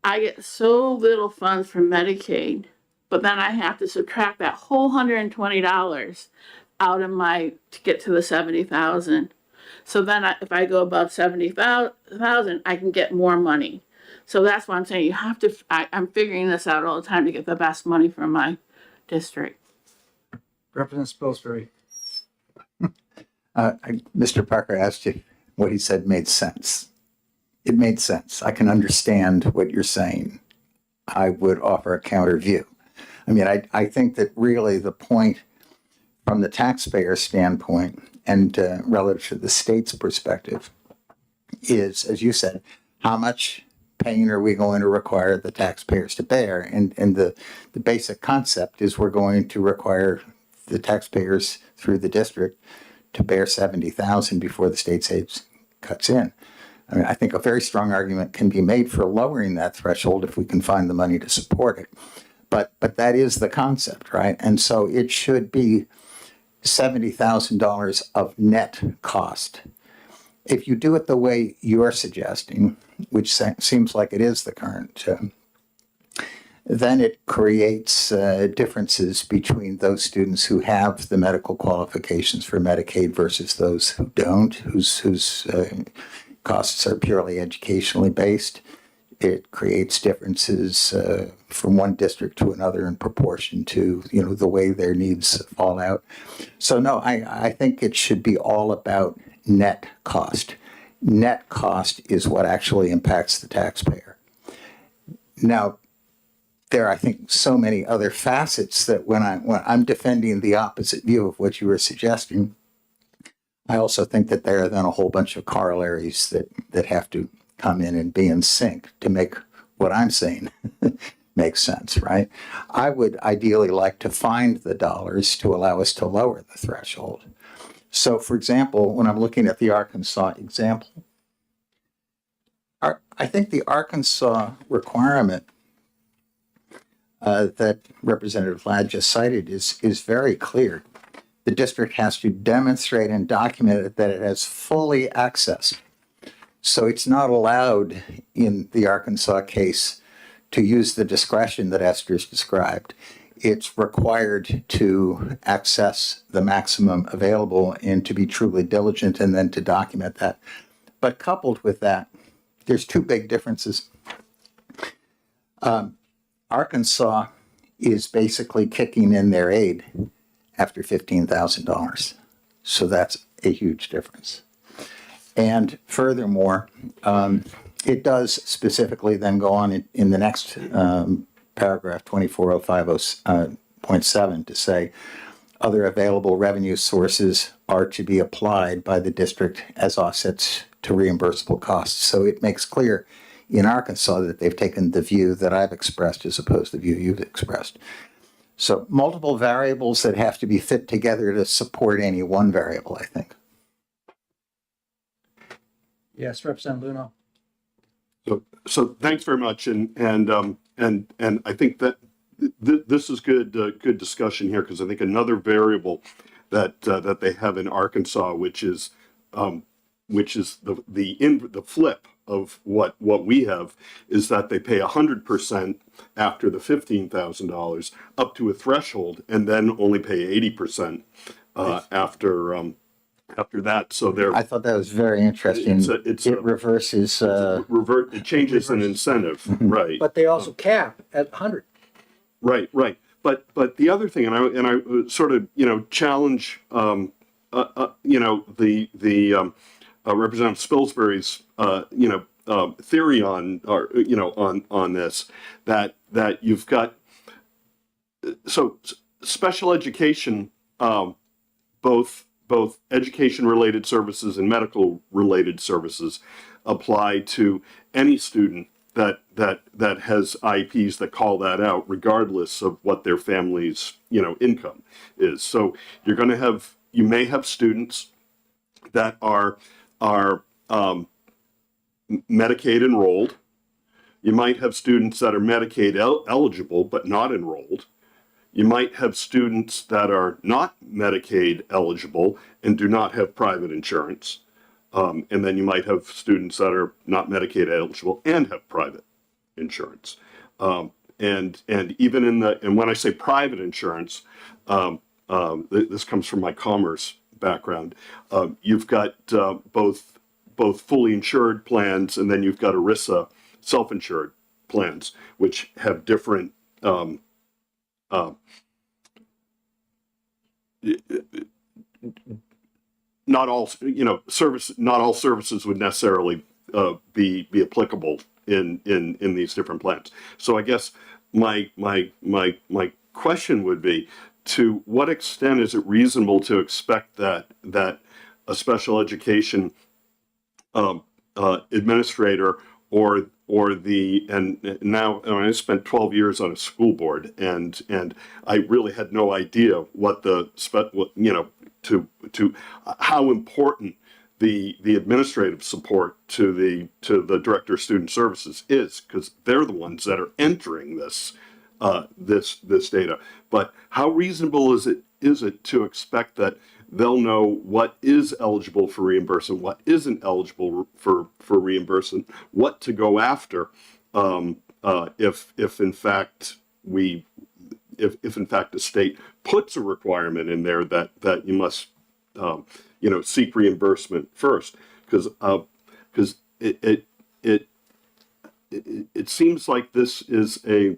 I get so little funds from Medicaid, but then I have to subtract that whole $120 out of to get to the 70,000. So then if I go above 70,000, I can get more money. So that's what I'm saying. You have to, I'm figuring this out all the time to get the best money from my district. Representative Spilsbury. Mr. Parker asked you what he said made sense. It made sense. I can understand what you're saying. I would offer a counter view. I mean, I think that really the point from the taxpayer standpoint and relative to the state's perspective is, as you said, how much pain are we going to require the taxpayers to bear? And the basic concept is we're going to require the taxpayers through the district to bear 70,000 before the state saves cuts in. I mean, I think a very strong argument can be made for lowering that threshold if we can find the money to support it. But that is the concept, right? And so it should be $70,000 of net cost. If you do it the way you're suggesting, which seems like it is the current, then it creates differences between those students who have the medical qualifications for Medicaid versus those who don't, whose costs are purely educationally based. It creates differences from one district to another in proportion to, the way their needs fall out. So no, I think it should be all about net cost. Net cost is what actually impacts the taxpayer. Now, there are, I think, so many other facets that when I'm defending the opposite view of what you were suggesting, I also think that there are then a whole bunch of corollaries that have to come in and be in sync to make what I'm saying make sense, right? I would ideally like to find the dollars to allow us to lower the threshold. So, for example, when I'm looking at the Arkansas example, I think the Arkansas requirement that Representative Ladd just cited is very clear. The district has to demonstrate and document that it has fully accessed. So it's not allowed in the Arkansas case to use the discretion that Esther's described. It's required to access the maximum available and to be truly diligent and then to document that. But coupled with that, there's two big differences. Arkansas is basically kicking in their aid after $15,000. So that's a huge difference. And furthermore, it does specifically then go on in the next paragraph 2405.7 to say other available revenue sources are to be applied by the district as offsets to reimbursable costs. So it makes clear in Arkansas that they've taken the view that I've expressed as opposed to the view you've expressed. So multiple variables that have to be fit together to support any one variable, I think. Yes, Representative Luno. So thanks very much, and I think that this is good discussion here, because I think another variable that they have in Arkansas, which is which is the flip of what we have, is that they pay 100% after the $15,000 up to a threshold, and then only pay 80% after that. So they're I thought that was very interesting. it reverses. it changes an incentive, right? But they also cap at 100. Right. But the other thing, and I sort of challenge Representative Spilsbury's theory on this, that you've got special education, both education related services and medical related services apply to any student that has IEPs that call that out, regardless of what their family's income is. So you may have students that are Medicaid enrolled. You might have students that are Medicaid eligible but not enrolled. You might have students that are not Medicaid eligible and do not have private insurance. And then you might have students that are not Medicaid eligible and have private insurance. And even and when I say private insurance, this comes from my commerce background. You've got both fully insured plans, and then you've got ERISA self-insured plans, which have different not all services would necessarily be applicable in these different plans. So I guess my question would be, to what extent is it reasonable to expect that a special education administrator or now I spent 12 years on a school board, and I really had no idea what how important the administrative support to the director of student services is, because they're the ones that are entering this data. But how reasonable is it to expect that they'll know what is eligible for reimbursement, what isn't eligible for reimbursement, what to go after, if in fact the state puts a requirement in there that you must seek reimbursement first, because it seems like this is a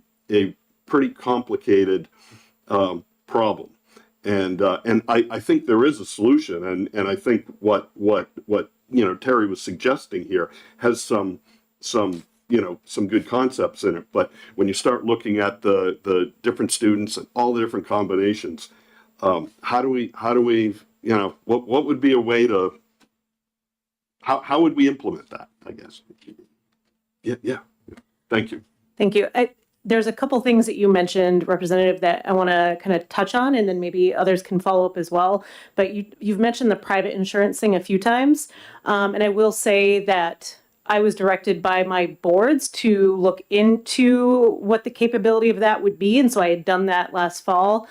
pretty complicated problem. And I think there is a solution, and I think what Terry was suggesting here has some good concepts in it. But when you start looking at the different students and all the different combinations, how do we what would be a way to how would we implement that, I guess? Yeah. Thank you. Thank you. There's a couple things that you mentioned, Representative, that I want to kind of touch on, and then maybe others can follow up as well. But you've mentioned the private insurance thing a few times. And I will say that I was directed by my boards to look into what the capability of that would be. And so I had done that last fall.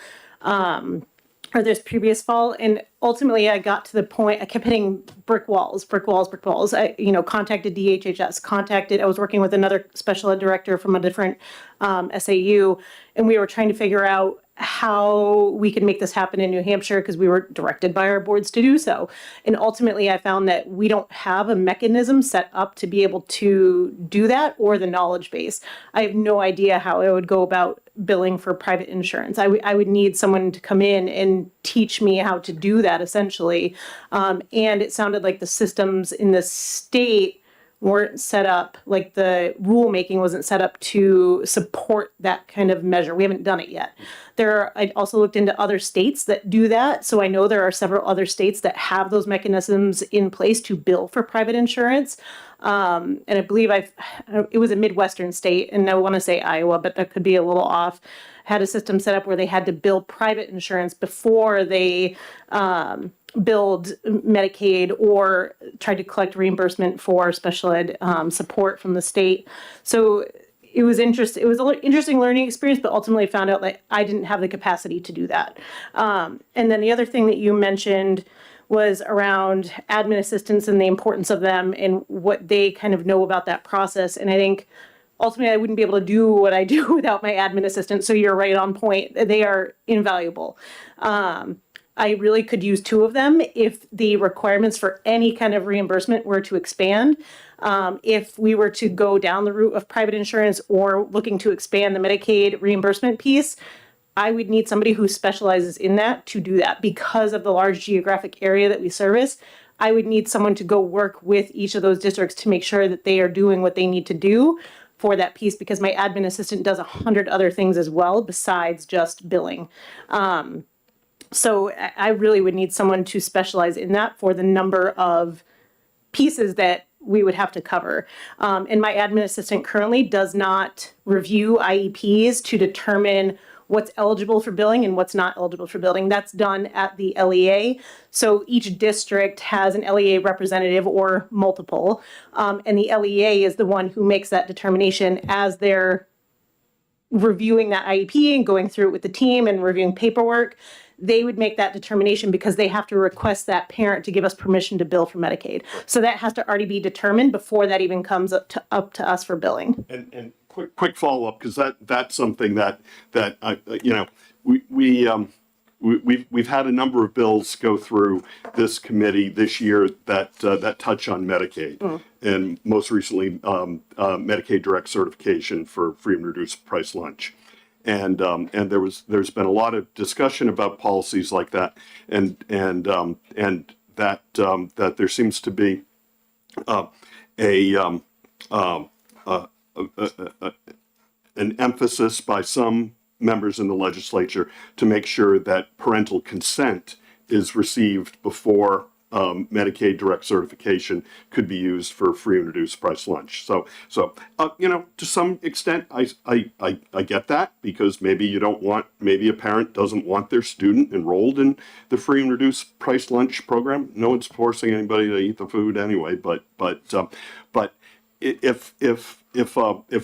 Or this previous fall, and ultimately I got to the point, I kept hitting brick walls. I, contacted DHHS, I was working with another special ed director from a different SAU, and we were trying to figure out how we could make this happen in New Hampshire, because we were directed by our boards to do so. And ultimately I found that we don't have a mechanism set up to be able to do that, or the knowledge base. I have no idea how I would go about billing for private insurance. I would need someone to come in and teach me how to do that, essentially. And it sounded like the systems in the state weren't set up, like the rulemaking wasn't set up to support that kind of measure. We haven't done it yet. I also looked into other states that do that. So I know there are several other states that have those mechanisms in place to bill for private insurance. And I believe it was a Midwestern state, and I want to say Iowa, but that could be a little off, had a system set up where they had to bill private insurance before they billed Medicaid or tried to collect reimbursement for special ed support from the state. So it was interesting. It was an interesting learning experience, but ultimately found out that I didn't have the capacity to do that. And then the other thing that you mentioned was around admin assistants and the importance of them and what they kind of know about that process. And I think ultimately I wouldn't be able to do what I do without my admin assistant. So you're right on point. They are invaluable. I really could use two of them if the requirements for any kind of reimbursement were to expand. If we were to go down the route of private insurance or looking to expand the Medicaid reimbursement piece, I would need somebody who specializes in that to do that because of the large geographic area that we service. I would need someone to go work with each of those districts to make sure that they are doing what they need to do for that piece, because my admin assistant does 100 other things as well besides just billing. So I really would need someone to specialize in that for the number of pieces that we would have to cover. And my admin assistant currently does not review IEPs to determine what's eligible for billing and what's not eligible for billing. That's done at the LEA. So each district has an LEA representative or multiple. And the LEA is the one who makes that determination as they're reviewing that IEP and going through it with the team and reviewing paperwork. They would make that determination because they have to request that parent to give us permission to bill for Medicaid. So that has to already be determined before that even comes up to us for billing. And quick follow up, because that's something that you know, we've had a number of bills go through this committee this year that touch on Medicaid, and most recently Medicaid direct certification for free and reduced price lunch. And there's been a lot of discussion about policies like that, and that there seems to be an emphasis by some members in the legislature to make sure that parental consent is received before Medicaid direct certification could be used for free and reduced price lunch. So you know, to some extent, I get that, because maybe maybe a parent doesn't want their student enrolled in the free and reduced price lunch program. No one's forcing anybody to eat the food anyway, but if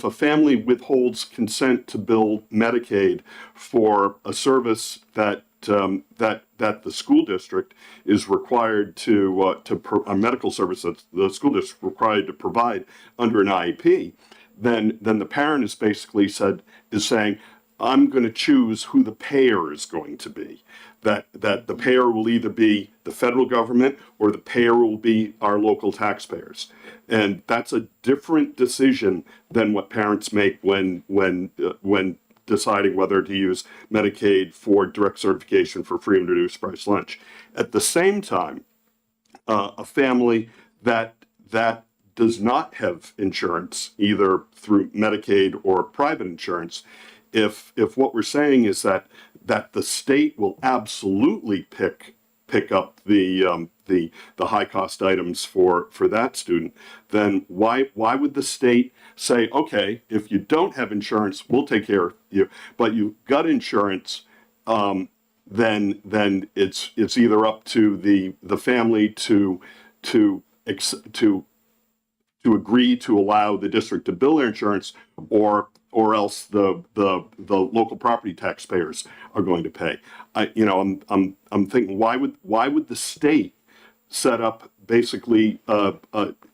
a family withholds consent to bill Medicaid for a service that the school district is required a medical service that the school district is required to provide under an IEP, then the parent is basically saying, I'm going to choose who the payer is going to be. That the payer will either be the federal government or the payer will be our local taxpayers. And that's a different decision than what parents make when deciding whether to use Medicaid for direct certification for free and reduced price lunch. At the same time, a family that does not have insurance, either through Medicaid or private insurance, if what we're saying is that the state will absolutely pick up the high cost items for that student, then why would the state say, okay, if you don't have insurance, we'll take care of you, but you've got insurance, then it's either up to the family to agree to allow the district to bill their insurance, or else the local property taxpayers are going to pay. I'm thinking, why would the state set up basically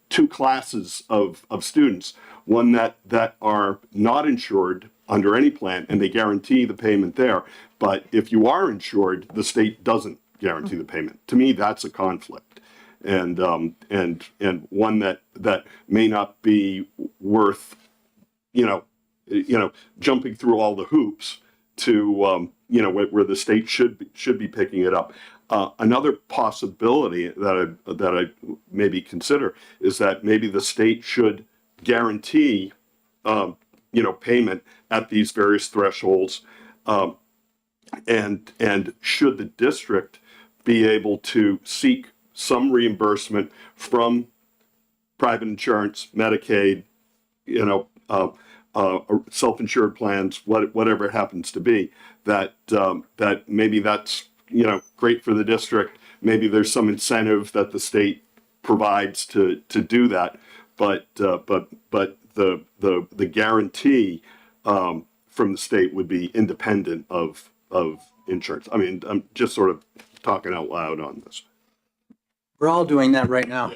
two classes of students, one that are not insured under any plan and they guarantee the payment there, but if you are insured, the state doesn't guarantee the payment? To me, that's a conflict, and one that may not be worth jumping through all the hoops to where the state should be picking it up. Another possibility that I maybe consider is that maybe the state should guarantee payment at these various thresholds, and should the district be able to seek some reimbursement from private insurance, Medicaid, self-insured plans, whatever it happens to be, that maybe that's great for the district. Maybe there's some incentive that the state provides to do that, but the guarantee from the state would be independent of insurance. I mean, I'm just sort of talking out loud on this. We're all doing that right now.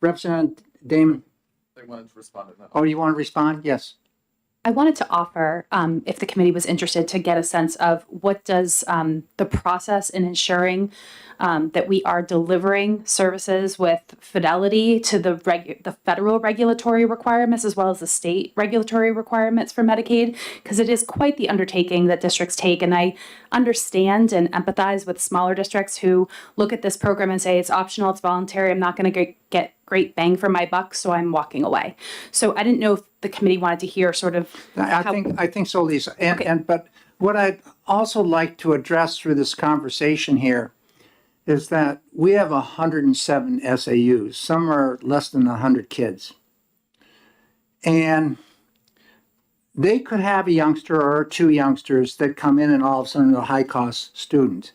Representative Damon, They wanted to respond to that. oh, you want to respond? Yes. I wanted to offer, if the committee was interested, to get a sense of what does the process in ensuring that we are delivering services with fidelity to the federal regulatory requirements as well as the state regulatory requirements for Medicaid, because it is quite the undertaking that districts take. And I understand and empathize with smaller districts who look at this program and say it's optional, it's voluntary, I'm not going to get great bang for my buck, so I'm walking away. So I didn't know if the committee wanted to hear sort of I think so, Lisa. But what I'd also like to address through this conversation here is that we have 107 SAUs. Some are less than 100 kids. And they could have a youngster or two youngsters that come in and all of a sudden are a high-cost student.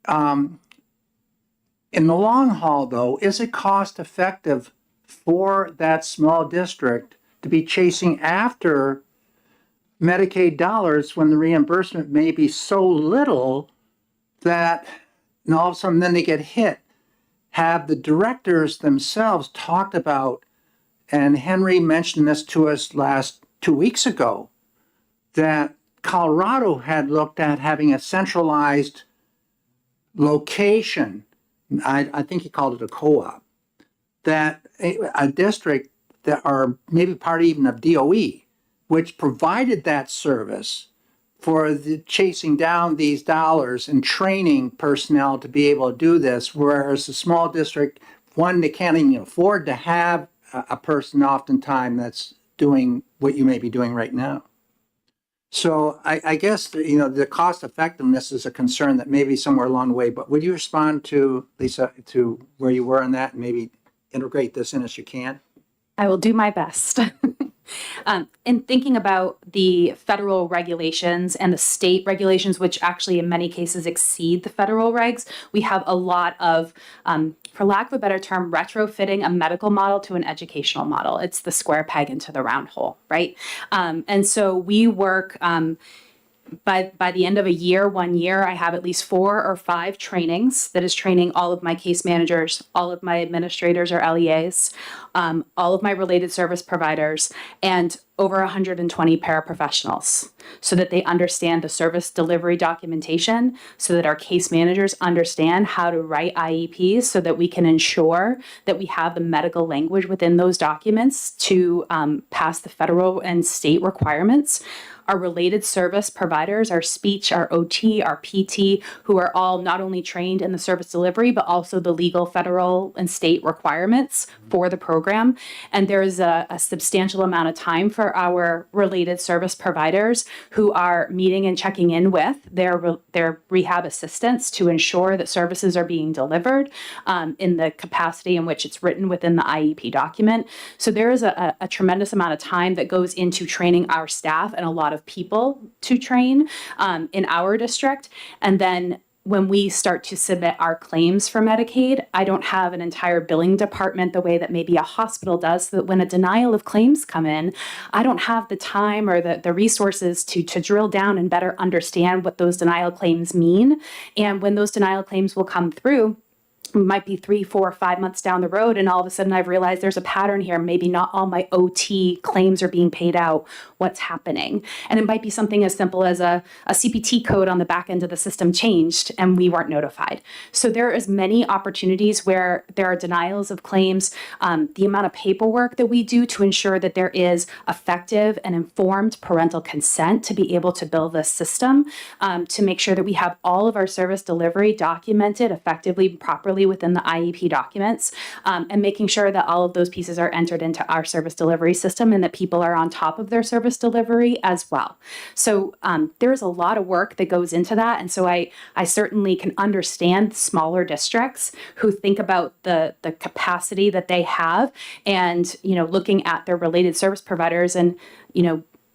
In the long haul, though, is it cost effective for that small district to be chasing after Medicaid dollars when the reimbursement may be so little that and all of a sudden then they get hit? Have the directors themselves talked about, and Henry mentioned this to us last 2 weeks ago, that Colorado had looked at having a centralized location. I think he called it a co-op, that a district that are maybe part even of DOE, which provided that service for the chasing down these dollars and training personnel to be able to do this, whereas a small district, one, they can't even afford to have a person oftentimes that's doing what you may be doing right now. So I guess, the cost effectiveness is a concern that may be somewhere along the way, but would you respond to, Lisa, to where you were on that and maybe integrate this in as you can? I will do my best. In thinking about the federal regulations and the state regulations, which actually in many cases exceed the federal regs, we have a lot of, for lack of a better term, retrofitting a medical model to an educational model. It's the square peg into the round hole, right? And so we work, by the end of 1 year, I have at least 4 or 5 trainings that is training all of my case managers, all of my administrators or LEAs, all of my related service providers, and over 120 paraprofessionals so that they understand the service delivery documentation, so that our case managers understand how to write IEPs so that we can ensure that we have the medical language within those documents to pass the federal and state requirements. Our related service providers, our speech, our OT, our PT, who are all not only trained in the service delivery, but also the legal federal and state requirements for the program. And there's a substantial amount of time for our related service providers who are meeting and checking in with their rehab assistants to ensure that services are being delivered in the capacity in which it's written within the IEP document. So there is a tremendous amount of time that goes into training our staff and a lot of people to train in our district. And then when we start to submit our claims for Medicaid, I don't have an entire billing department the way that maybe a hospital does, so that when a denial of claims come in, I don't have the time or the resources to drill down and better understand what those denial claims mean. And when those denial claims will come through, might be 3, 4, 5 months down the road, and all of a sudden I've realized there's a pattern here. Maybe not all my OT claims are being paid out. What's happening? And it might be something as simple as a CPT code on the back end of the system changed and we weren't notified. So there is many opportunities where there are denials of claims. The amount of paperwork that we do to ensure that there is effective and informed parental consent to be able to bill this system, to make sure that we have all of our service delivery documented effectively, properly within the IEP documents, and making sure that all of those pieces are entered into our service delivery system and that people are on top of their service delivery as well. So there's a lot of work that goes into that. And so I certainly can understand smaller districts who think about the capacity that they have and, looking at their related service providers and,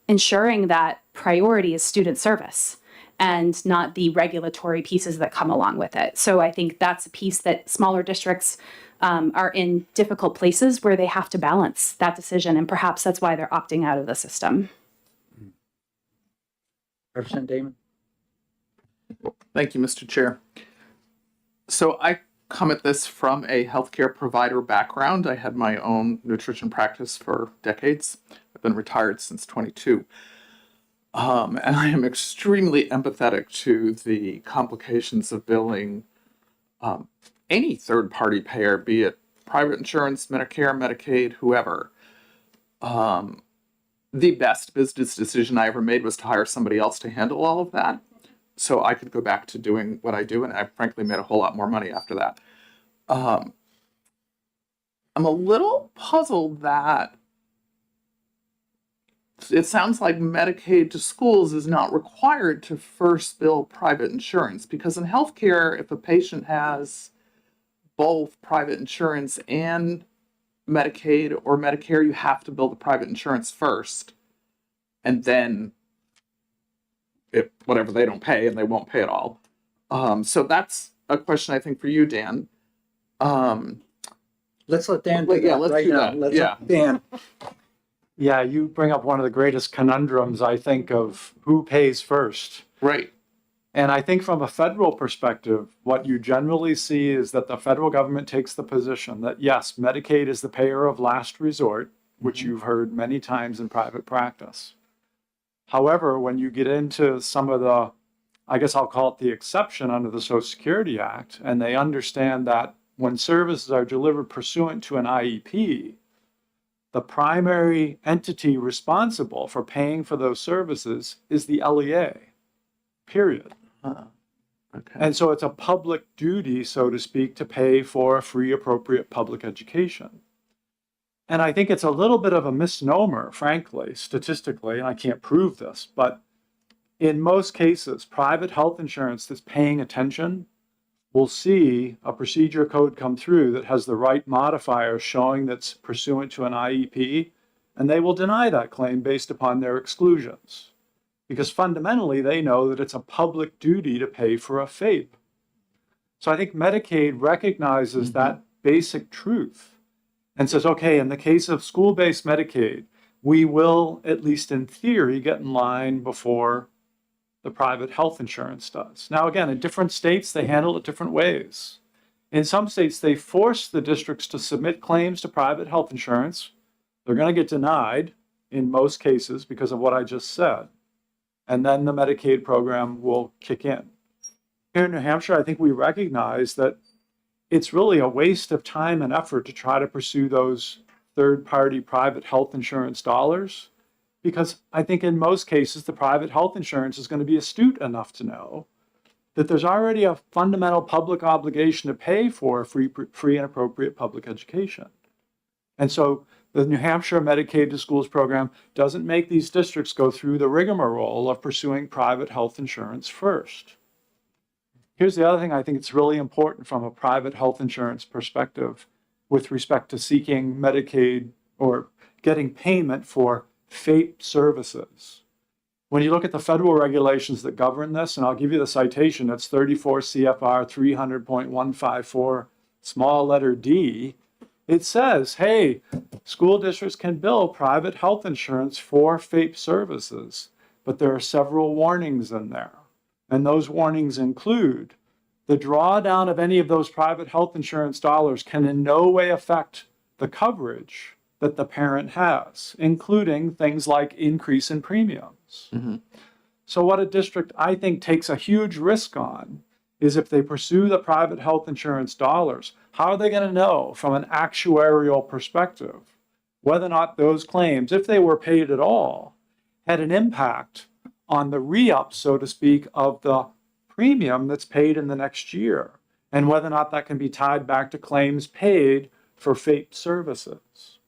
ensuring that priority is student service and not the regulatory pieces that come along with it. So I think that's a piece that smaller districts are in difficult places where they have to balance that decision. And perhaps that's why they're opting out of the system. Representative Damon? Thank you, Mr. Chair. So I come at this from a healthcare provider background. I had my own nutrition practice for decades. I've been retired since 22. And I am extremely empathetic to the complications of billing any third-party payer, be it private insurance, Medicare, Medicaid, whoever. The best business decision I ever made was to hire somebody else to handle all of that, so I could go back to doing what I do, and I frankly made a whole lot more money after that. I'm a little puzzled that it sounds like Medicaid to schools is not required to first bill private insurance, because in healthcare, if a patient has both private insurance and Medicaid or Medicare, you have to bill the private insurance first, and then if whatever they don't pay, and they won't pay at all. So that's a question I think for you, Dan. Let's let Dan do Yeah, that let's right do now. that. Let's Yeah. let Dan. Yeah, you bring up one of the greatest conundrums, I think, of who pays first. Right. And I think from a federal perspective, what you generally see is that the federal government takes the position that, yes, Medicaid is the payer of last resort, which you've heard many times in private practice. However, when you get into some of the, I guess I'll call it the exception under the Social Security Act, and they understand that when services are delivered pursuant to an IEP, the primary entity responsible for paying for those services is the LEA, period. Okay. And so it's a public duty, so to speak, to pay for a free, appropriate public education. And I think it's a little bit of a misnomer, frankly, statistically, and I can't prove this, but in most cases, private health insurance that's paying attention will see a procedure code come through that has the right modifier showing that's pursuant to an IEP, and they will deny that claim based upon their exclusions. Because fundamentally, they know that it's a public duty to pay for a FAPE. So I think Medicaid recognizes that basic truth and says, okay, in the case of school-based Medicaid, we will, at least in theory, get in line before the private health insurance does. Now, again, in different states, they handle it different ways. In some states, they force the districts to submit claims to private health insurance. They're going to get denied in most cases because of what I just said. And then the Medicaid program will kick in. Here in New Hampshire, I think we recognize that it's really a waste of time and effort to try to pursue those third-party private health insurance dollars, because I think in most cases, the private health insurance is going to be astute enough to know that there's already a fundamental public obligation to pay for free and appropriate public education. And so the New Hampshire Medicaid to Schools program doesn't make these districts go through the rigmarole of pursuing private health insurance first. Here's the other thing I think it's really important from a private health insurance perspective with respect to seeking Medicaid or getting payment for FAPE services. When you look at the federal regulations that govern this, and I'll give you the citation, it's 34 CFR 300.154, small letter D, it says, hey, school districts can bill private health insurance for FAPE services, but there are several warnings in there. And those warnings include the drawdown of any of those private health insurance dollars can in no way affect the coverage that the parent has, including things like increase in premiums. So what a district, I think, takes a huge risk on is if they pursue the private health insurance dollars, how are they going to know from an actuarial perspective whether or not those claims, if they were paid at all, had an impact on the re-up, so to speak, of the premium that's paid in the next year, and whether or not that can be tied back to claims paid for FAPE services.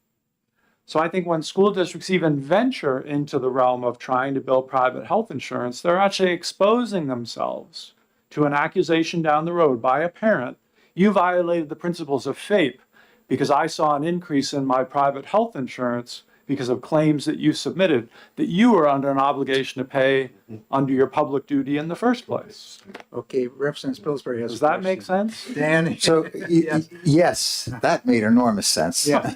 So I think when school districts even venture into the realm of trying to bill private health insurance, they're actually exposing themselves to an accusation down the road by a parent, you violated the principles of FAPE because I saw an increase in my private health insurance because of claims that you submitted that you were under an obligation to pay under your public duty in the first place. Okay, Representative Pillsbury has a Does that make question. sense? Dan? So, yes, that made enormous sense. Yeah.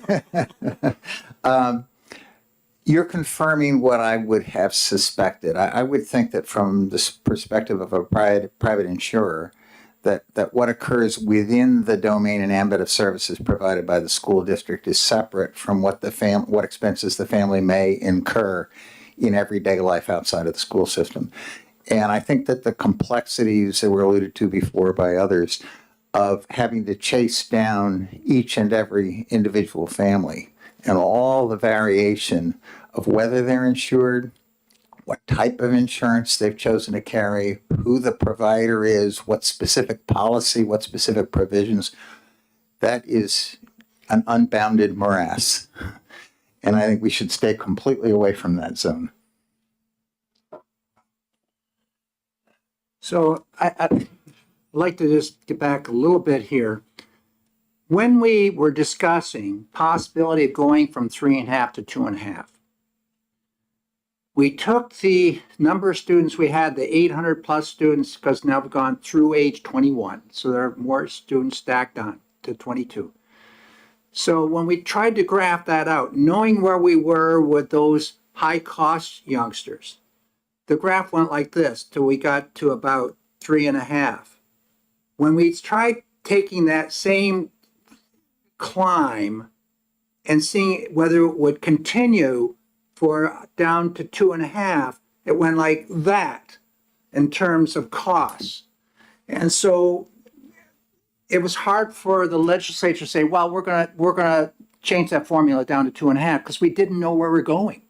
You're confirming what I would have suspected. I would think that from the perspective of a private insurer, that what occurs within the domain and ambit of services provided by the school district is separate from what what expenses the family may incur in everyday life outside of the school system. And I think that the complexities that were alluded to before by others of having to chase down each and every individual family and all the variation of whether they're insured, what type of insurance they've chosen to carry, who the provider is, what specific policy, what specific provisions, that is an unbounded morass. And I think we should stay completely away from that zone. So I'd like to just get back a little bit here. When we were discussing possibility of going from 3.5 to 2.5, we took the number of students we had, the 800 plus students, because now we've gone through age 21. So there are more students stacked on to 22. So when we tried to graph that out, knowing where we were with those high cost youngsters, the graph went like this till we got to about 3.5. When we tried taking that same climb and seeing whether it would continue for down to 2.5, it went like that in terms of costs. And so it was hard for the legislature to say, well, we're gonna change that formula down to 2.5 because we didn't know where we're going.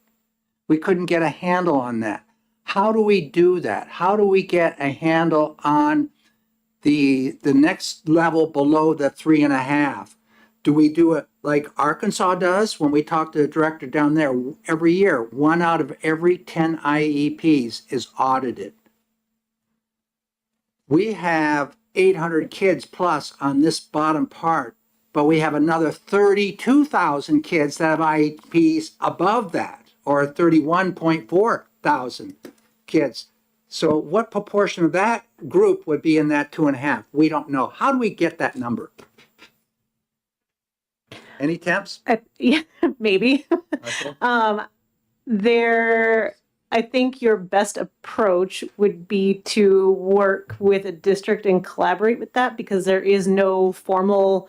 We couldn't get a handle on that. How do we do that? How do we get a handle on the next level below the 3.5? Do we do it like Arkansas does? When we talk to the director down there, every year, 1 out of every 10 IEPs is audited. We have 800 kids plus on this bottom part, but we have another 32,000 kids that have IEPs above that, or 31.4 thousand kids. So what proportion of that group would be in that 2.5? We don't know. How do we get that number? Any temps? Yeah, maybe. I think your best approach would be to work with a district and collaborate with that, because there is no formal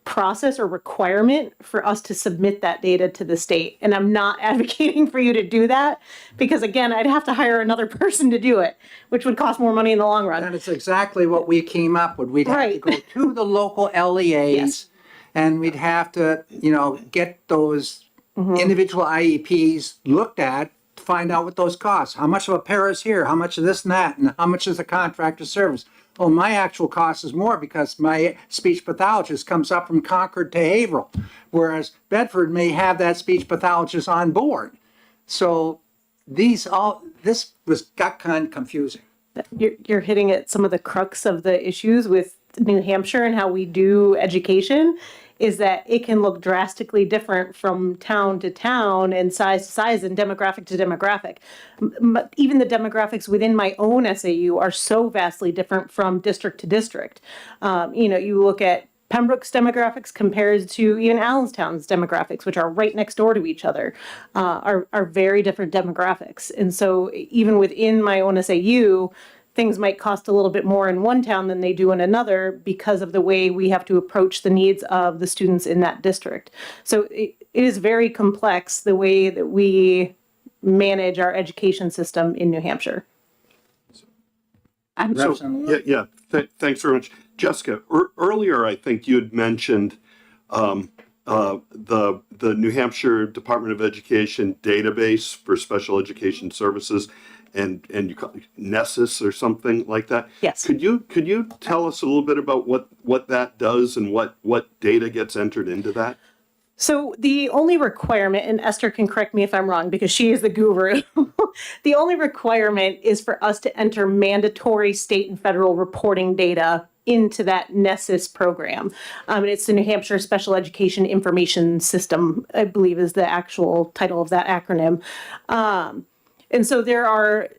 process or requirement for us to submit that data to the state. And I'm not advocating for you to do that, because again, I'd have to hire another person to do it, which would cost more money in the long run. And it's exactly what we came up with. We'd have to Right. go to the local LEAs. Yes. And we'd have to, get those individual IEPs looked at to find out what those cost. How much of a pair is here? How much of this and that? And how much is the contractor service? Oh, my actual cost is more because my speech pathologist comes up from Concord to Haverhill, whereas Bedford may have that speech pathologist on board. So this got kind of confusing. You're hitting at some of the crux of the issues with New Hampshire and how we do education, is that it can look drastically different from town to town and size to size and demographic to demographic. Even the demographics within my own SAU are so vastly different from district to district. You look at Pembroke's demographics compared to even Allenstown's demographics, which are right next door to each other, are very different demographics. And so even within my own SAU, things might cost a little bit more in one town than they do in another because of the way we have to approach the needs of the students in that district. So it is very complex, the way that we manage our education system in New Hampshire. Thanks very much. Jessica, earlier I think you had mentioned the New Hampshire Department of Education database for special education services, and you call it Nessus or something like that. Yes. Could you tell us a little bit about what that does and what data gets entered into that? So the only requirement, and Esther can correct me if I'm wrong because she is the guru, the only requirement is for us to enter mandatory state and federal reporting data into that Nessus program. And it's the New Hampshire Special Education Information System, I believe is the actual title of that acronym. And so there are,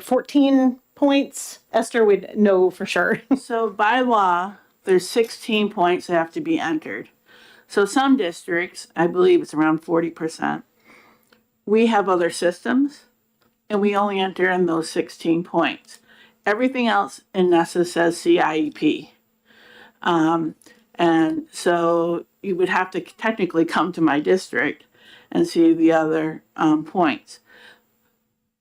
14 points? Esther would know for sure. So by law, there's 16 points that have to be entered. So some districts, I believe it's around 40%. We have other systems, and we only enter in those 16 points. everything else in NESA says CIEP. And so you would have to technically come to my district and see the other points.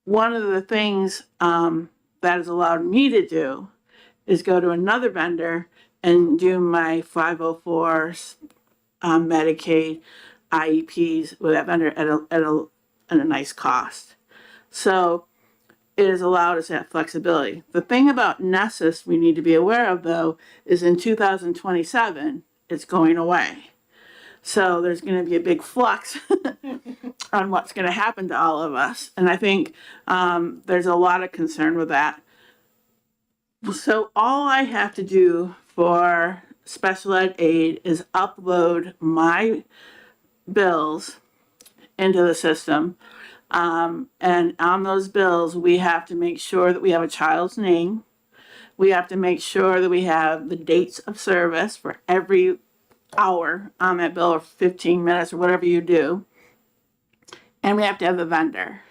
One of the things that has allowed me to do is go to another vendor and do my 504s, Medicaid, IEPs with that vendor at a nice cost. So it has allowed us that flexibility. The thing about Nessus we need to be aware of, though, is in 2027, it's going away. So there's going to be a big flux on what's going to happen to all of us. And I think there's a lot of concern with that. So all I have to do for special ed aid is upload my bills into the system. And on those bills, we have to make sure that we have a child's name. We have to make sure that we have the dates of service for every hour on that bill, or 15 minutes, or whatever you do. And we have to have the vendor.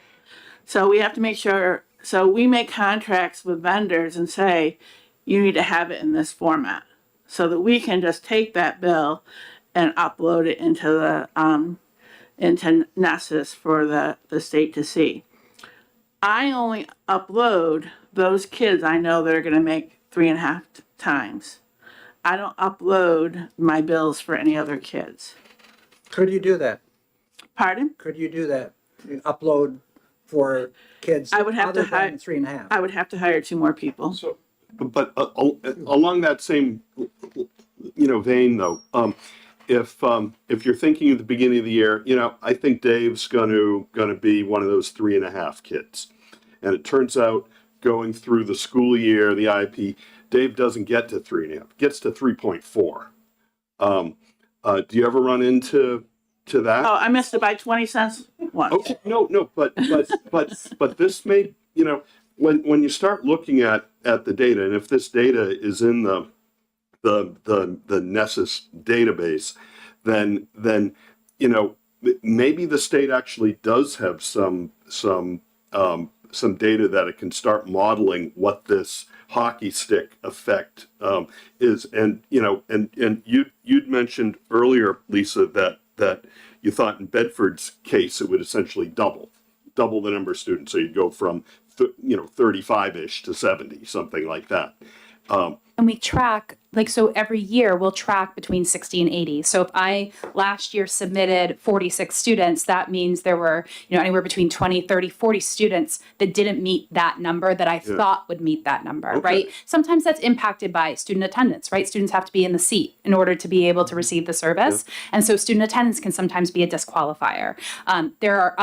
So we have to make sure, so we make contracts with vendors and say, you need to have it in this format, so that we can just take that bill and upload it into the into Nessus for the state to see. I only upload those kids I know that are going to make 3.5 times. I don't upload my bills for any other kids. Could you do that? Pardon? Could you do that? You upload for kids I would have other to hire- than 3.5? I would have to hire 2 more people. So, but along that same, vein though, if you're thinking at the beginning of the year, I think Dave's going to be one of those 3.5 kids, and it turns out going through the school year, the IEP, Dave doesn't get to 3.5, gets to 3.4. Do you ever run into that? Oh, I missed it by 20 cents once. Okay, no, but this may, when you start looking at the data, and if this data is in the Nessus database, then maybe the state actually does have some data that it can start modeling what this hockey stick effect is. And you'd mentioned earlier, Lisa, that you thought in Bedford's case it would essentially double the number of students. So you'd go from 35-ish to 70, something like that. And we track, so every year we'll track between 60 and 80. So if I last year submitted 46 students, that means there were, anywhere between 20, 30, 40 students that didn't meet that number that I thought would meet that number, right? Sometimes that's impacted by student attendance, right? Students have to be in the seat in order to be able to receive the service. And so student attendance can sometimes be a disqualifier. There are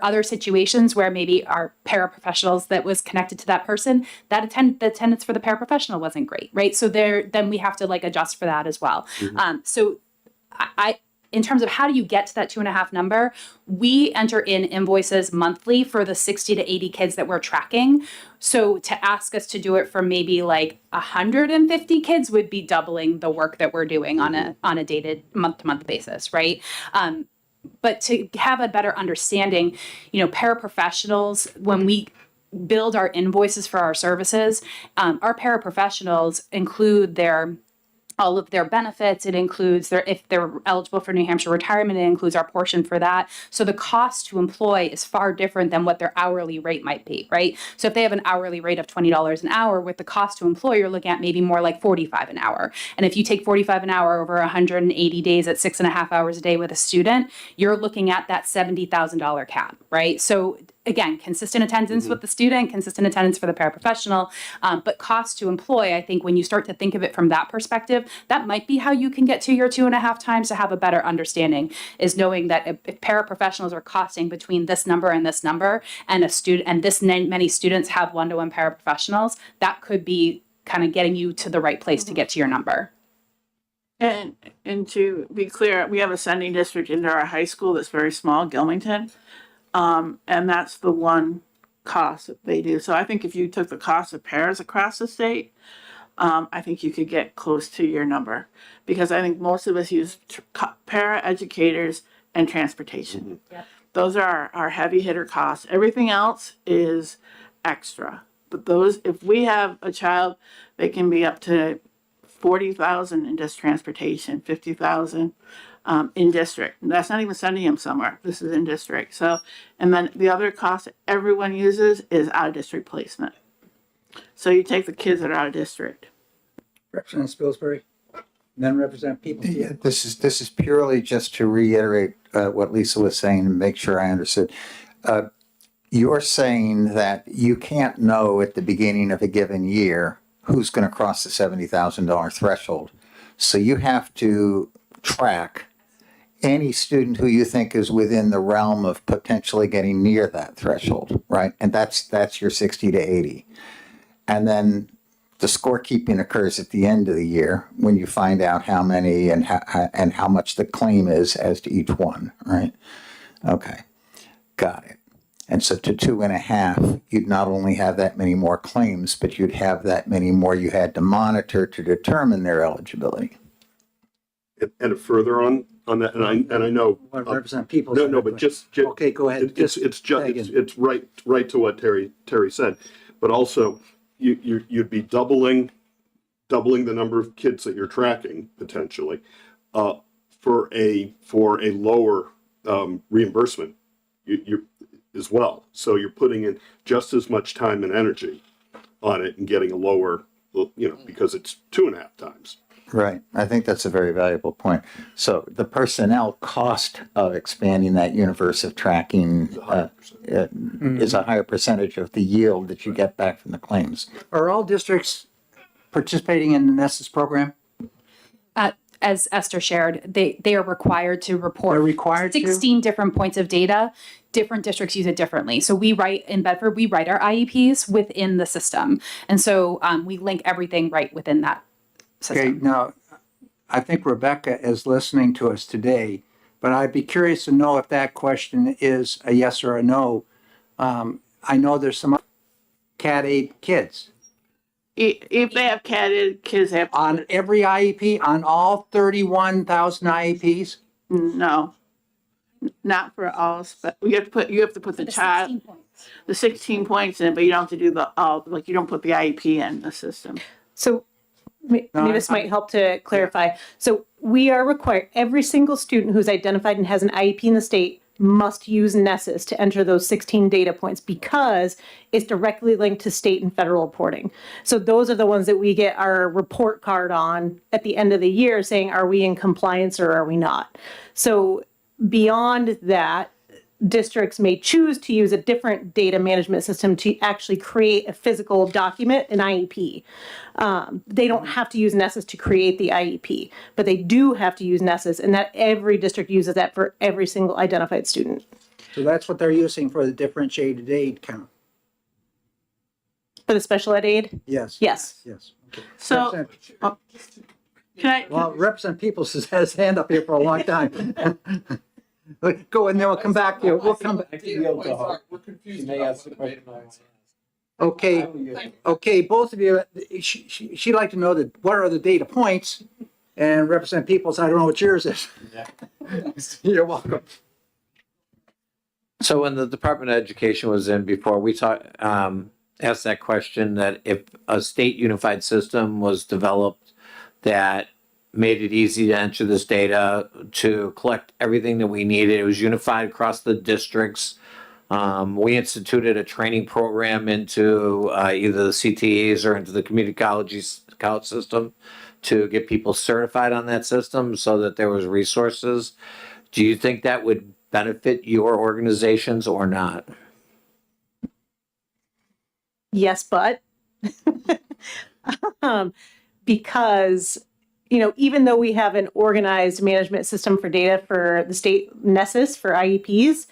other situations where maybe our paraprofessionals that was connected to that person, the attendance for the paraprofessional wasn't great, right? So then we have to adjust for that as well. So I in terms of how do you get to that 2.5 number, we enter in invoices monthly for the 60 to 80 kids that we're tracking. So to ask us to do it for maybe 150 kids would be doubling the work that we're doing on a dated month-to-month basis, right? But to have a better understanding, paraprofessionals, when we build our invoices for our services, our paraprofessionals include all of their benefits. It includes if they're eligible for New Hampshire retirement, it includes our portion for that. So the cost to employ is far different than what their hourly rate might be, right? So if they have an hourly rate of $20 an hour, with the cost to employ, you're looking at maybe more like $45 an hour. And if you take $45 an hour over 180 days at 6.5 hours a day with a student, you're looking at that $70,000 cap, right? So again, consistent attendance with the student, consistent attendance for the paraprofessional, but cost to employ, I think when you start to think of it from that perspective, that might be how you can get to your 2.5 times to have a better understanding, is knowing that if paraprofessionals are costing between this number, and this many students have one-to-one paraprofessionals, that could be kind of getting you to the right place to get to your number. And to be clear, we have a sending district into our high school that's very small, Gilmington. And that's the one cost that they do. So I think if you took the cost of paras across the state, I think you could get close to your number, because I think most of us use para educators and transportation. Those are our heavy hitter costs. Everything else is extra. But those, if we have a child, they can be up to 40,000 in just transportation, 50,000 in district. And that's not even sending them somewhere. This is in district. So, and then the other cost that everyone uses is out of district placement. So you take the kids that are out of district. Representative Spilsbury, then Representative Peoples. Yeah, this is purely just to reiterate what Lisa was saying and make sure I understood. You're saying that you can't know at the beginning of a given year who's going to cross the $70,000 threshold. So you have to track any student who you think is within the realm of potentially getting near that threshold, right? And that's your 60 to 80. And then the scorekeeping occurs at the end of the year when you find out how many and how much the claim is as to each one, right? Okay, got it. And so to 2.5, you'd not only have that many more claims, but you'd have that many more you had to monitor to determine their eligibility. And further on that, and I know. Representative Peoples. No, but just. Okay, go ahead. It's right to what Terry said, but also you'd be doubling the number of kids that you're tracking potentially, for a lower reimbursement. You as well. So you're putting in just as much time and energy on it and getting a lower, because it's 2.5 times. Right. I think that's a very valuable point. So the personnel cost of expanding that universe of tracking is a higher percentage of the yield that you get back from the claims. Are all districts participating in the Nessus program? As Esther shared, they are required to report. They're required to? 16 different points of data. Different districts use it differently. So in Bedford, we write our IEPs within the system. And so we link everything right within that system. Okay, now, I think Rebecca is listening to us today, but I'd be curious to know if that question is a yes or a no. I know there's some Cat 8 kids. If they have kids have, On every IEP, on all 31,000 IEPs? no, not for all, you have to put the child, 16 points. the 16 points in, but you don't have to do you don't put the IEP in the system. So maybe this might help to clarify. So we are required, every single student who's identified and has an IEP in the state must use Nessus to enter those 16 data points because it's directly linked to state and federal reporting. So those are the ones that we get our report card on at the end of the year saying, are we in compliance or are we not? So beyond that, districts may choose to use a different data management system to actually create a physical document, an IEP. They don't have to use Nessus to create the IEP, but they do have to use Nessus, and that every district uses that for every single identified student. So that's what they're using for the differentiated aid count? For the special ed aid? Yes. Yes. Yes. Okay. So, Representative- can I, Well, Representative Peoples has had his hand up here for a long time. Go and then we'll come back to you. We'll come back. We're confused about what data points. Okay, both of you, she'd like to know what are the data points? And Representative Peoples, I don't know what yours is. You're welcome. So when the Department of Education was in before, we asked that question that if a state unified system was developed that made it easy to enter this data, to collect everything that we needed, it was unified across the districts. We instituted a training program into either the CTEs or into the community college system to get people certified on that system so that there was resources. Do you think that would benefit your organizations or not? Yes, but because, even though we have an organized management system for data for the state Nessus for IEPs,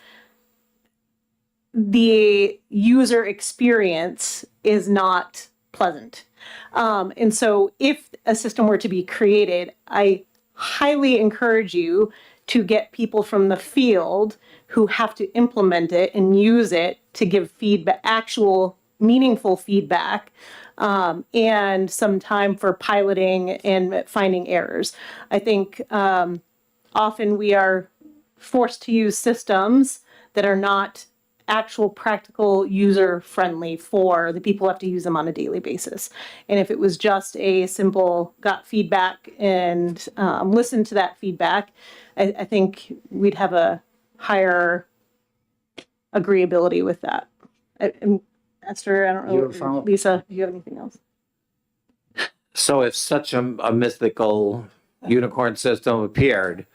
the user experience is not pleasant. And so if a system were to be created, I highly encourage you to get people from the field who have to implement it and use it to give feedback, actual meaningful feedback, and some time for piloting and finding errors. I think often we are forced to use systems that are not actual practical user friendly for the people who have to use them on a daily basis. And if it was just a simple got feedback and listen to that feedback, I think we'd have a higher agreeability with that. And Esther, I don't You have a know, follow-up? Lisa, do you have anything else? So if such a mythical unicorn system appeared,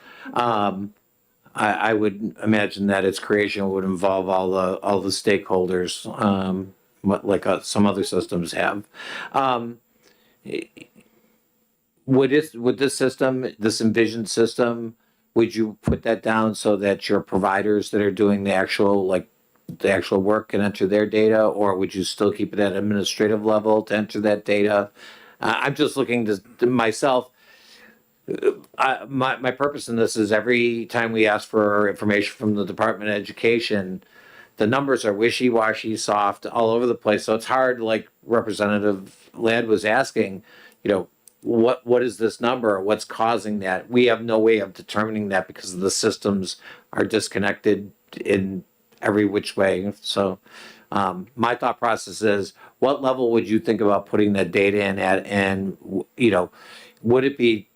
I would imagine that its creation would involve all the stakeholders, like some other systems have. Would this system, this envisioned system, would you put that down so that your providers that are doing the actual work can enter their data, or would you still keep it at administrative level to enter that data? I'm just looking to myself. My purpose in this is every time we ask for information from the Department of Education, the numbers are wishy-washy, soft, all over the place. So it's hard, like Representative Ladd was asking, what is this number? What's causing that? We have no way of determining that because the systems are disconnected in every which way. So my thought process is, what level would you think about putting that data in at? And, would it be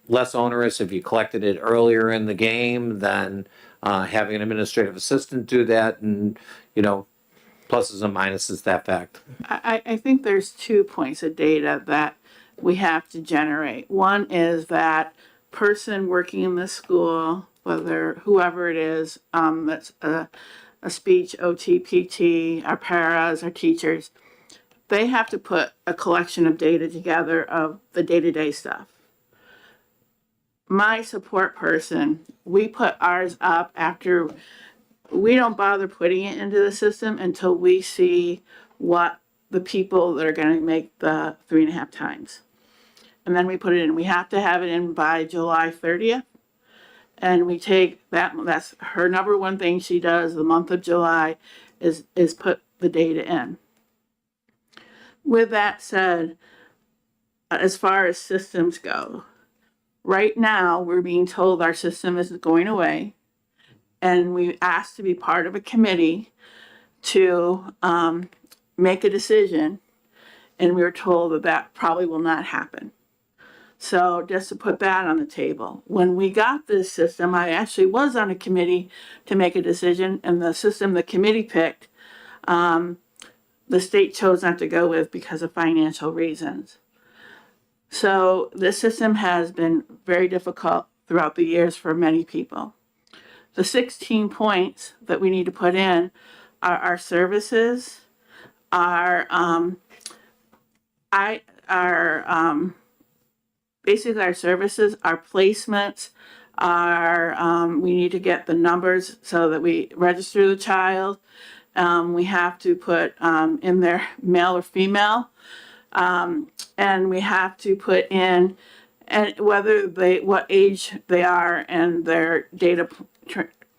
less onerous if you collected it earlier in the game than having an administrative assistant do that? And, pluses and minuses, that fact. I think there's 2 points of data that we have to generate. One is that person working in the school, whoever it is, that's a speech, OT, PT, our paras, our teachers, they have to put a collection of data together of the day-to-day stuff. My support person, we put ours up after, we don't bother putting it into the system until we see what the people that are going to make the 3.5 times. And then we put it in. We have to have it in by July 30th. And we take that's her number one thing she does the month of July is put the data in. With that said, as far as systems go, right now we're being told our system is going away, and we asked to be part of a committee to make a decision, and we were told that probably will not happen. So just to put that on the table, when we got this system, I actually was on a committee to make a decision, and the system the committee picked, the state chose not to go with because of financial reasons. So this system has been very difficult throughout the years for many people. The 16 points that we need to put in are our services, basically our services, our placements, we need to get the numbers so that we register the child. We have to put in their male or female, and we have to put in and what age they are and their data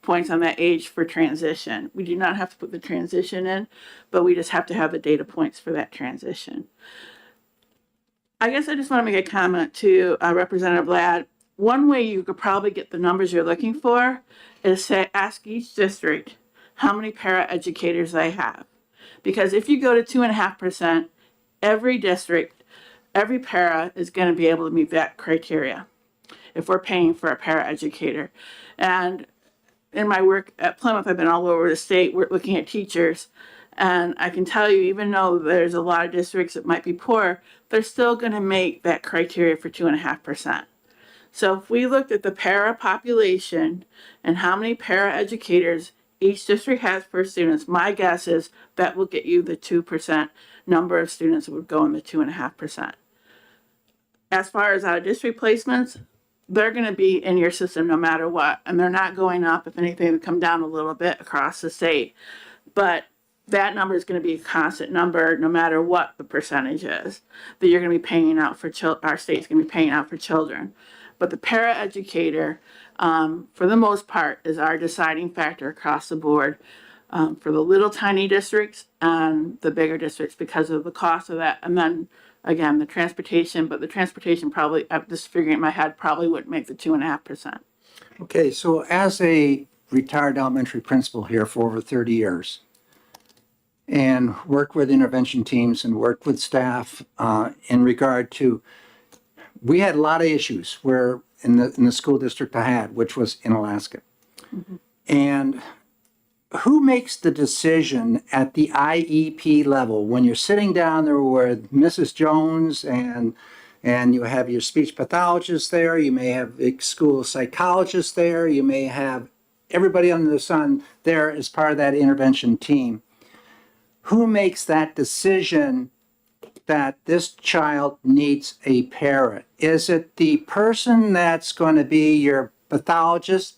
points on that age for transition. We do not have to put the transition in, but we just have to have the data points for that transition. I guess I just want to make a comment to Representative Ladd. One way you could probably get the numbers you're looking for is to ask each district how many paraeducators they have. Because if you go to 2.5%, every district, every para is going to be able to meet that criteria if we're paying for a paraeducator. And in my work at Plymouth, I've been all over the state. We're looking at teachers. And I can tell you, even though there's a lot of districts that might be poor, they're still going to make that criteria for 2.5%. So if we looked at the para population and how many paraeducators each district has per students, my guess is that will get you the 2% number of students that would go in the 2.5%. As far as out of district placements, they're going to be in your system no matter what, and they're not going up. If anything, they come down a little bit across the state, but that number is going to be a constant number no matter what the percentage is that you're going to be paying out for our state's going to be paying out for children. But the paraeducator, for the most part, is our deciding factor across the board for the little tiny districts and the bigger districts because of the cost of that. And then again, the transportation, but the transportation probably, I'm just figuring in my head, probably wouldn't make the 2.5%. Okay, so as a retired elementary principal here for over 30 years and worked with intervention teams and worked with staff in regard to, we had a lot of issues where in the school district I had, which was in Alaska. And who makes the decision at the IEP level when you're sitting down there with Mrs. Jones and you have your speech pathologist there, you may have a school psychologist there, you may have everybody under the sun there as part of that intervention team. Who makes that decision that this child needs a para? Is it the person that's going to be your pathologist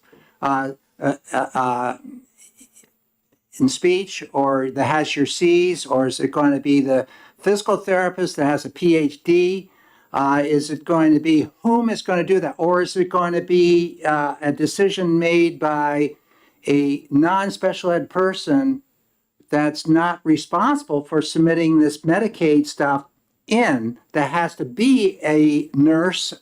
in speech, or that has your C's, or is it going to be the physical therapist that has a PhD? Is it going to be whom is going to do that? Or is it going to be a decision made by a non-special ed person that's not responsible for submitting this Medicaid stuff in, that has to be a nurse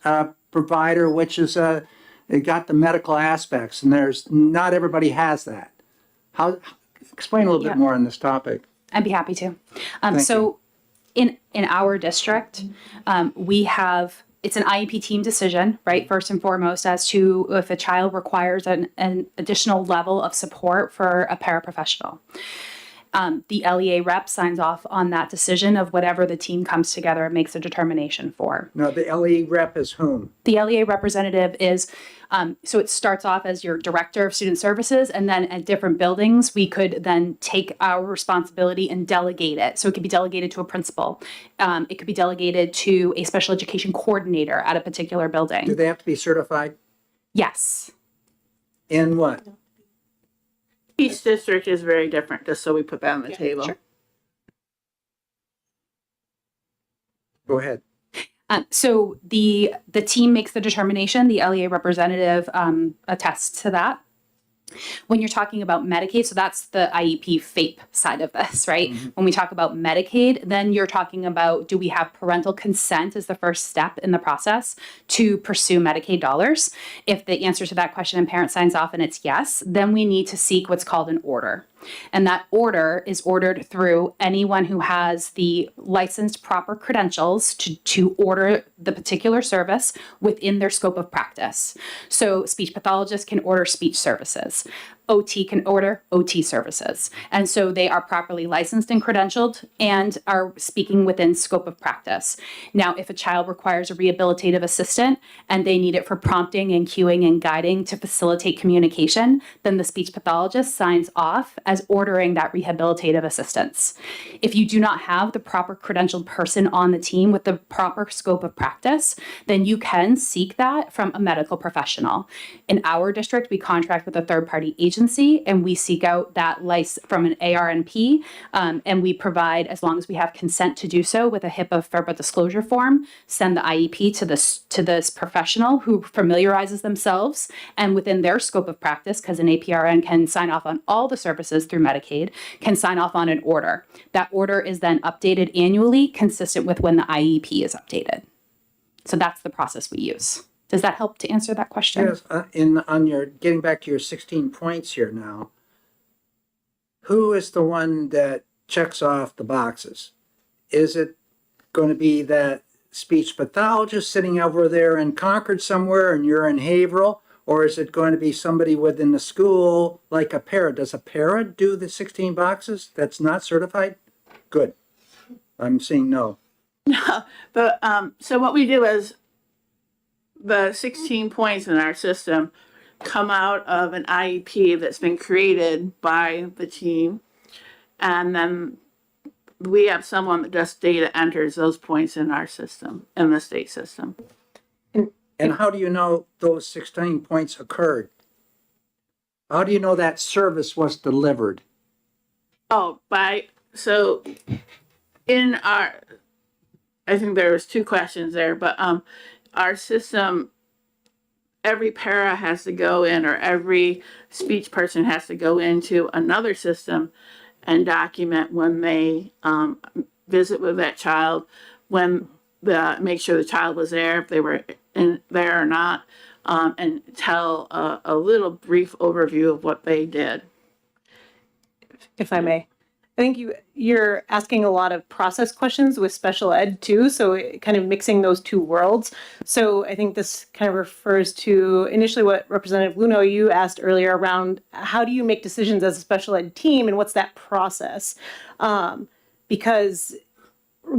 provider, which is it got the medical aspects, and there's not everybody has that. How, explain a little bit more on this topic. I'd be happy to. Thank So in our district, we have, it's an IEP team decision, right? First and foremost, as to if a child requires an additional level of support for a paraprofessional. The LEA rep signs off on that decision of whatever the team comes together and makes a determination for. No, the LE rep is whom? The LEA representative is, so it starts off as your director of student services, and then at different buildings, we could then take our responsibility and delegate it. So it could be delegated to a principal. It could be delegated to a special education coordinator at a particular Do building. they have to be certified Yes. in what? Each district is very different, just so we put that on the table. sure. Go ahead. So the team makes the determination, the LEA representative attests to that. When you're talking about Medicaid, so that's the IEP FAPE side of this, right? When we talk about Medicaid, then you're talking about, do we have parental consent as the first step in the process to pursue Medicaid dollars? If the answer to that question and parent signs off and it's yes, then we need to seek what's called an order. And that order is ordered through anyone who has the licensed proper credentials to order the particular service within their scope of practice. So speech pathologists can order speech services. OT can order OT services. And so they are properly licensed and credentialed and are speaking within scope of practice. Now, if a child requires a rehabilitative assistant and they need it for prompting and cueing and guiding to facilitate communication, then the speech pathologist signs off as ordering that rehabilitative assistance. If you do not have the proper credentialed person on the team with the proper scope of practice, then you can seek that from a medical professional. In our district, we contract with a third-party agency and we seek out that license from an ARNP, and we provide, as long as we have consent to do so, with a HIPAA FERPA disclosure form, send the IEP to this professional who familiarizes themselves and within their scope of practice, because an APRN can sign off on all the services through Medicaid, can sign off on an order. That order is then updated annually, consistent with when the IEP is updated. So that's the process we use. Does that help to answer that question? Yes, on your, getting back to your 16 points here now, who is the one that checks off the boxes? Is it going to be that speech pathologist sitting over there in Concord somewhere and you're in Haverhill? Or is it going to be somebody within the school like a para? Does a para do the 16 boxes that's not certified? Good. I'm saying no. But so what we do is the 16 points in our system come out of an IEP that's been created by the team. And then we have someone that just data enters those points in our system, in the state system. And how do you know those 16 points occurred? How do you know that service was delivered? Oh, so in our, I think there was two questions there, but our system, every para has to go in, or every speech person has to go into another system and document when they visit with that child, when make sure the child was there, if they were in there or not, and tell a little brief overview of what they did. If I may. I think you're asking a lot of process questions with special ed too, so kind of mixing those two worlds. So I think this kind of refers to initially what Representative Luno, you asked earlier around how do you make decisions as a special ed team and what's that process? Because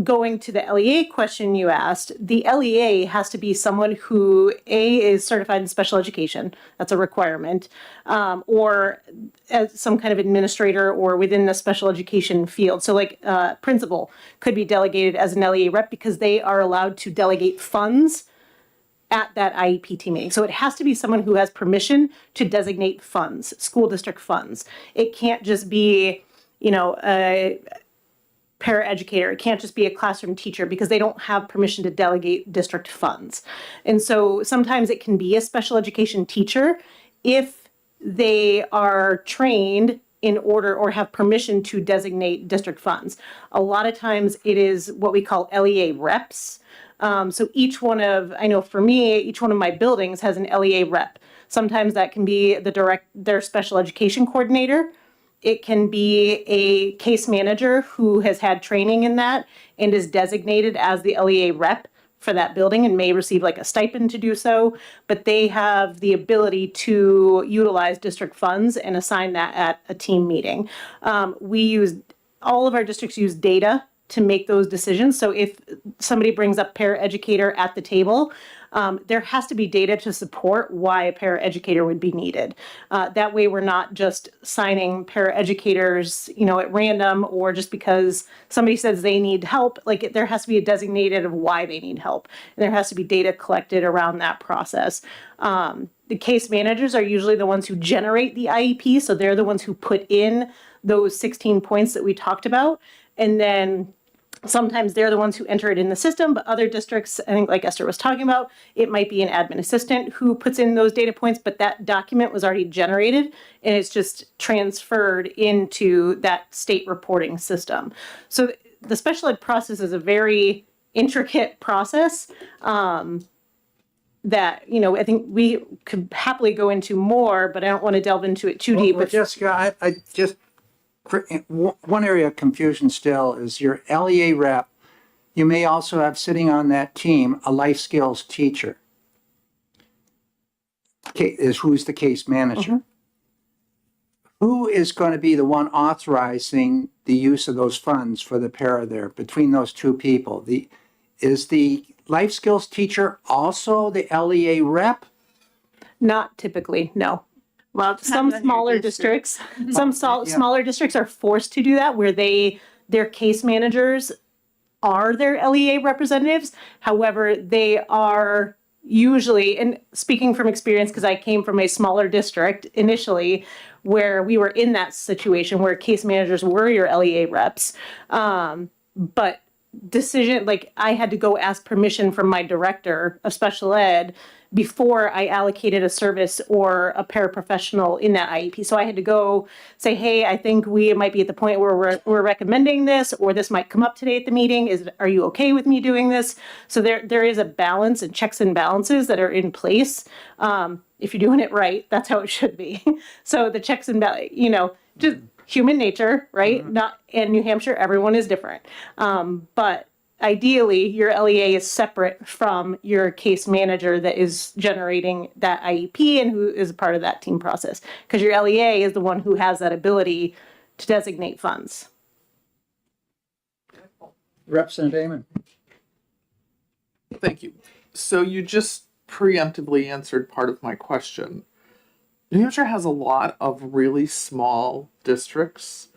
going to the LEA question you asked, the LEA has to be someone who is certified in special education. That's a requirement, or as some kind of administrator or within the special education field. So like principal could be delegated as an LEA rep because they are allowed to delegate funds at that IEP team meeting. So it has to be someone who has permission to designate funds, school district funds. It can't just be, a paraeducator. It can't just be a classroom teacher because they don't have permission to delegate district funds. And so sometimes it can be a special education teacher if they are trained in order or have permission to designate district funds. A lot of times it is what we call LEA reps. So I know for me, each one of my buildings has an LEA rep. Sometimes that can be their special education coordinator. It can be a case manager who has had training in that and is designated as the LEA rep for that building and may receive like a stipend to do so, but they have the ability to utilize district funds and assign that at a team meeting. All of our districts use data to make those decisions. So if somebody brings up paraeducator at the table, there has to be data to support why a paraeducator would be needed. That way we're not just signing paraeducators, at random or just because somebody says they need help. Like there has to be a designated of why they need help. And there has to be data collected around that process. The case managers are usually the ones who generate the IEP. So they're the ones who put in those 16 points that we talked about. And then sometimes they're the ones who enter it in the system, but other districts, I think like Esther was talking about, it might be an admin assistant who puts in those data points, but that document was already generated and it's just transferred into that state reporting system. So the special ed process is a very intricate process that, I think we could happily go into more, but I don't want to delve into it too deep. Well, Jessica, I just, one area of confusion still is your LEA rep. You may also have sitting on that team a life skills teacher. Who's the case manager? Who is going to be the one authorizing the use of those funds for the para there between those two people? Is the life skills teacher also the LEA rep? Not typically, no. Well, Some smaller districts, smaller districts are forced to do that where their case managers are their LEA representatives. However, they are usually, and speaking from experience, because I came from a smaller district initially, where we were in that situation where case managers were your LEA reps. But I had to go ask permission from my director of special ed before I allocated a service or a paraprofessional in that IEP. So I had to go say, hey, I think we might be at the point where we're recommending this, or this might come up today at the meeting. Are you okay with me doing this? So there is a balance and checks and balances that are in place. If you're doing it right, that's how it should be. So the checks and just human nature, right? Not in New Hampshire, everyone is different. But ideally, your LEA is separate from your case manager that is generating that IEP and who is a part of that team process. Because your LEA is the one who has that ability to designate funds. Representative Damon. Thank you. So you just preemptively answered part of my question. New Hampshire has a lot of really small districts.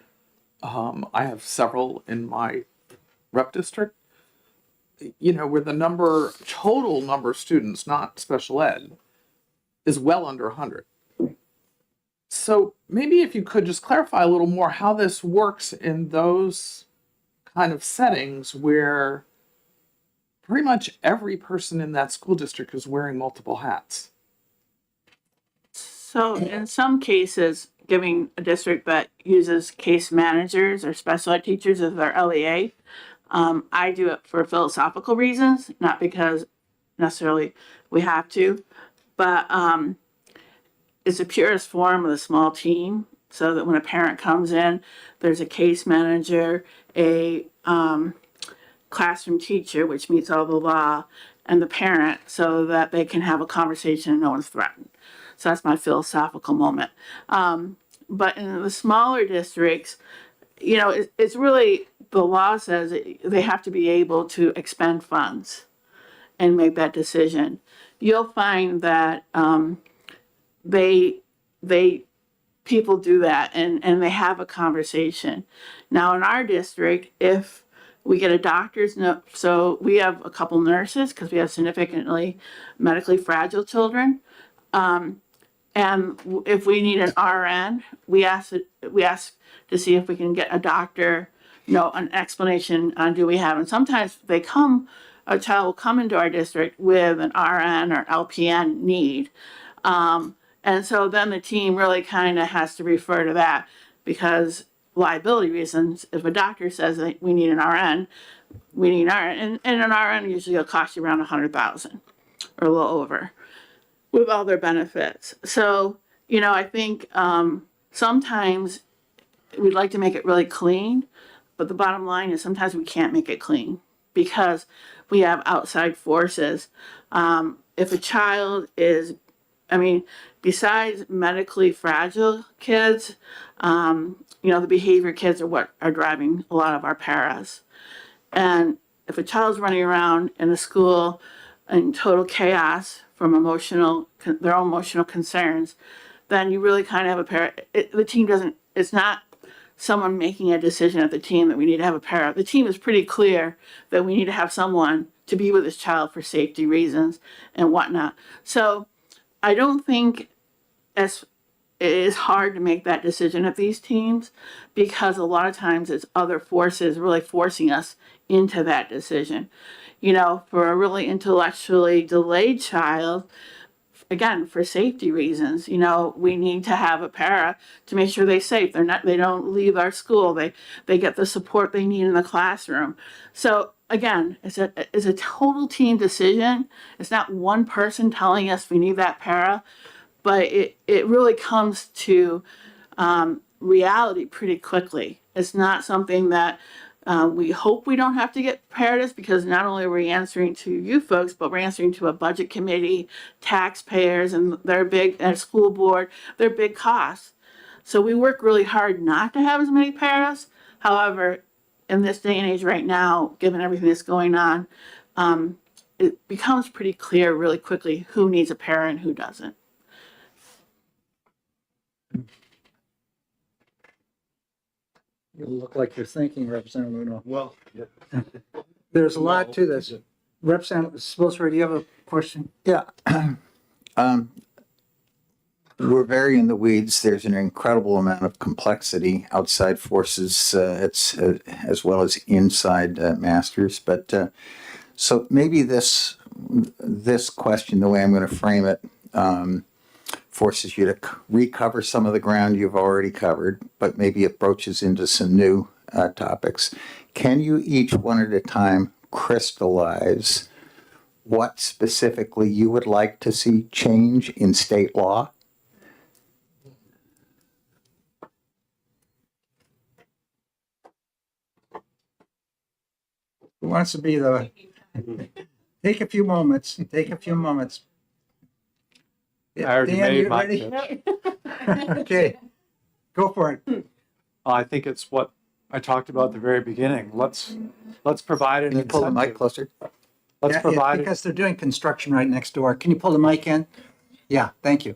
I have several in my rep district, where the total number of students, not special ed, is well under 100. So maybe if you could just clarify a little more how this works in those kind of settings where pretty much every person in that school district is wearing multiple hats. So in some cases, giving a district that uses case managers or special ed teachers as their LEA, I do it for philosophical reasons, not because necessarily we have to. but it's the purest form of a small team, so that when a parent comes in, there's a case manager, a classroom teacher, which meets all the law, and the parent, so that they can have a conversation and no one's threatened. So that's my philosophical moment. But in the smaller districts, you know, it's really, the law says they have to be able to expend funds and make that decision. You'll find that people do that and they have a conversation. Now in our district, if we get a doctor's note, so we have a couple nurses because we have significantly medically fragile children. And if we need an RN, we ask to see if we can get a doctor, an explanation on do we have. And sometimes a child will come into our district with an RN or LPN need. And so then the team really kind of has to refer to that because liability reasons, if a doctor says that we need an RN, we need an RN. And an RN usually will cost you around $100,000 or a little over with all their benefits. So, I think sometimes we'd like to make it really clean, but the bottom line is sometimes we can't make it clean because we have outside forces. If a child is, besides medically fragile kids, the behavior kids are what are driving a lot of our paras. And if a child's running around in a school in total chaos from their own emotional concerns, then you really kind of have a para. The team it's not someone making a decision at the team that we need to have a para. The team is pretty clear that we need to have someone to be with this child for safety reasons and whatnot. So I don't think it is hard to make that decision at these teams because a lot of times it's other forces really forcing us into that decision. For a really intellectually delayed child, again, for safety reasons, we need to have a para to make sure they're safe. They don't leave our school. They get the support they need in the classroom. So again, it's a total team decision. It's not one person telling us we need that para, but it really comes to reality pretty quickly. It's not something that we hope we don't have to get paras because not only are we answering to you folks, but we're answering to a budget committee, taxpayers, and and school board, they're big costs. So we work really hard not to have as many paras. However, in this day and age right now, given everything that's going on, it becomes pretty clear really quickly who needs a para and who doesn't. You look like you're thinking, Representative Uno. Well, There's a lot to this. Representative Spilsbury, do you have a question? Yeah. We're very in the weeds. There's an incredible amount of complexity, outside forces, as well as inside masters. But so maybe this question, the way I'm going to frame it, forces you to recover some of the ground you've already covered, but maybe it broaches into some new topics. Can you each one at a time crystallize what specifically you would like to see change in state law? Who wants to be the, take a few moments. I already Dan, made you my ready? pitch. Okay, go for it. I think it's what I talked about at the very beginning. Let's provide an Can you pull the mic incentive. closer? Let's Yeah, provide, because they're doing construction right next door. Can you pull the mic in? Yeah, thank you.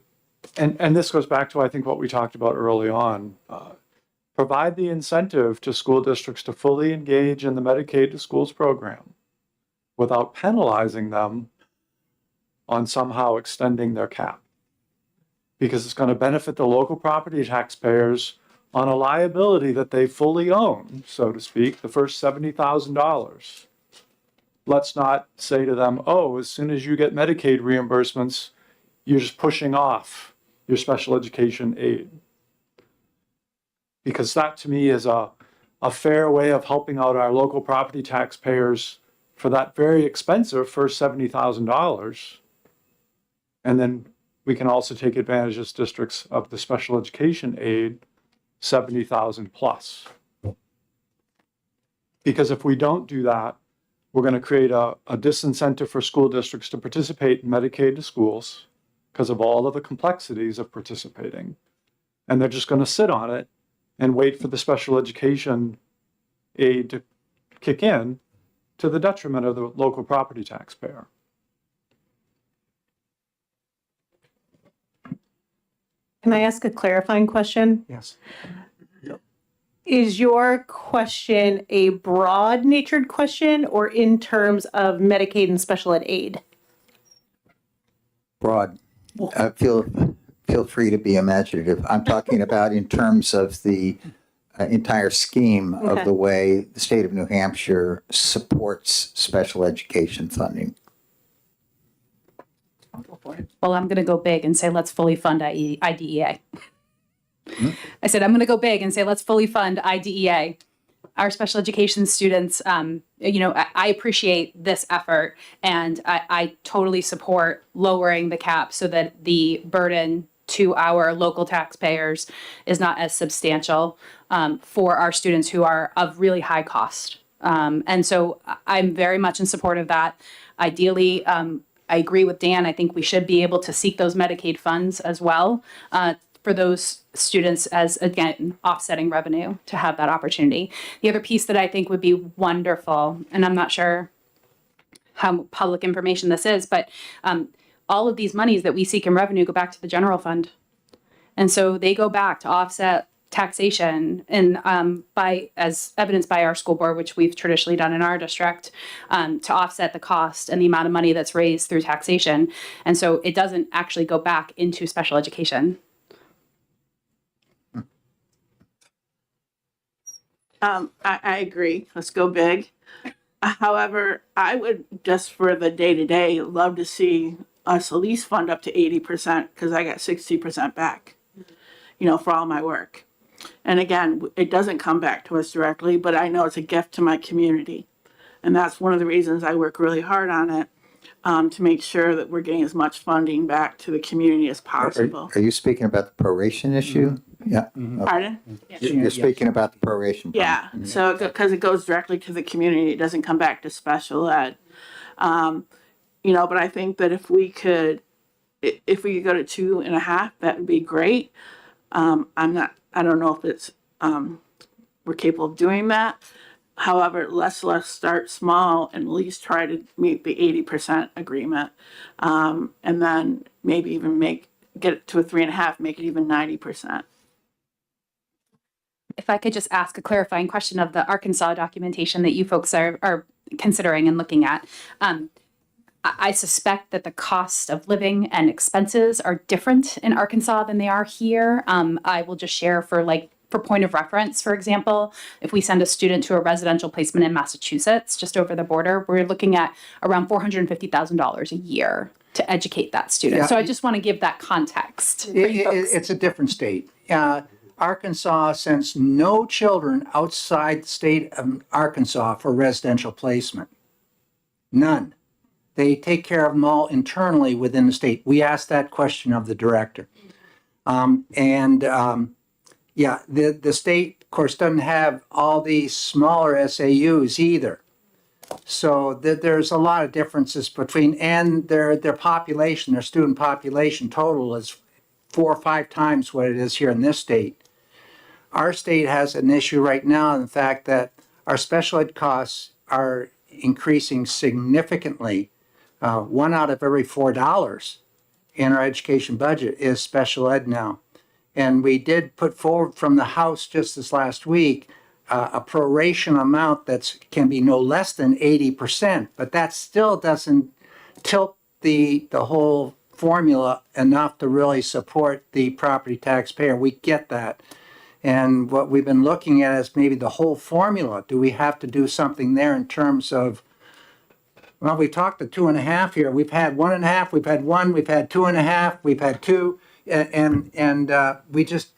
and this goes back to, I think, what we talked about early on. Provide the incentive to school districts to fully engage in the Medicaid to Schools program without penalizing them on somehow extending their cap. Because it's going to benefit the local property taxpayers on a liability that they fully own, so to speak, the first $70,000. Let's not say to them, oh, as soon as you get Medicaid reimbursements, you're just pushing off your special education aid. Because that to me is a fair way of helping out our local property taxpayers for that very expensive first $70,000. And then we can also take advantage as districts of the special education aid, 70,000 plus. Because if we don't do that, we're going to create a disincentive for school districts to participate in Medicaid to schools because of all of the complexities of participating. And they're just going to sit on it and wait for the special education aid to kick in to the detriment of the local property taxpayer. Can I ask a clarifying question? Yes. Is your question a broad natured question or in terms of Medicaid and special ed aid? Broad. Feel free to be imaginative. I'm talking about in terms of the entire scheme of Okay. the way the state of New Hampshire supports special education funding. Well, I'm going to go big and say let's fully fund IDEA. I said I'm going to go big and say let's fully fund IDEA. Our special education students, I appreciate this effort, and I totally support lowering the cap so that the burden to our local taxpayers is not as substantial for our students who are of really high cost. And so I'm very much in support of that. Ideally, I agree with Dan. I think we should be able to seek those Medicaid funds as well for those students as, again, offsetting revenue to have that opportunity. The other piece that I think would be wonderful, and I'm not sure how public information this is, but all of these monies that we seek in revenue go back to the general fund. And so they go back to offset taxation and as evidenced by our school board, which we've traditionally done in our district, to offset the cost and the amount of money that's raised through taxation. And so it doesn't actually go back into special education. I agree. Let's go big. However, I would just for the day-to-day love to see us at least fund up to 80% because I got 60% back, for all my work. And again, it doesn't come back to us directly, but I know it's a gift to my community. And that's one of the reasons I work really hard on it, to make sure that we're getting as much funding back to the community as possible. Are you speaking about the proration issue? Yeah. Pardon? You're speaking about the proration. fund. Yeah, so because it goes directly to the community, it doesn't come back to special ed. But I think that if we could go to 2.5, that would be great. I don't know if it's, we're capable of doing that. However, let's start small and at least try to meet the 80% agreement. And then maybe even get it to a 3.5, make it even 90%. If I could just ask a clarifying question of the Arkansas documentation that you folks are considering and looking at. I suspect that the cost of living and expenses are different in Arkansas than they are here. I will just share for point of reference, for example, if we send a student to a residential placement in Massachusetts, just over the border, we're looking at around $450,000 a year to educate that student. Yeah. So I just want to give that context. for you folks. It's a different state. Arkansas sends no children outside the state of Arkansas for residential placement. None. They take care of them all internally within the state. We asked that question of the director. The state, of course, doesn't have all these smaller SAUs either. So there's a lot of differences between, and their population, their student population total is 4 or 5 times what it is here in this state. Our state has an issue right now in the fact that our special ed costs are increasing significantly. 1 out of every $4 in our education budget is special ed now. And we did put forward from the House just this last week a proration amount that can be no less than 80%, but that still doesn't tilt the whole formula enough to really support the property taxpayer. We get that. And what we've been looking at is maybe the whole formula. Do we have to do something there in terms of, well, we talked to 2.5 here. We've had 1.5, we've had 1, we've had 2.5, we've had 2, and we just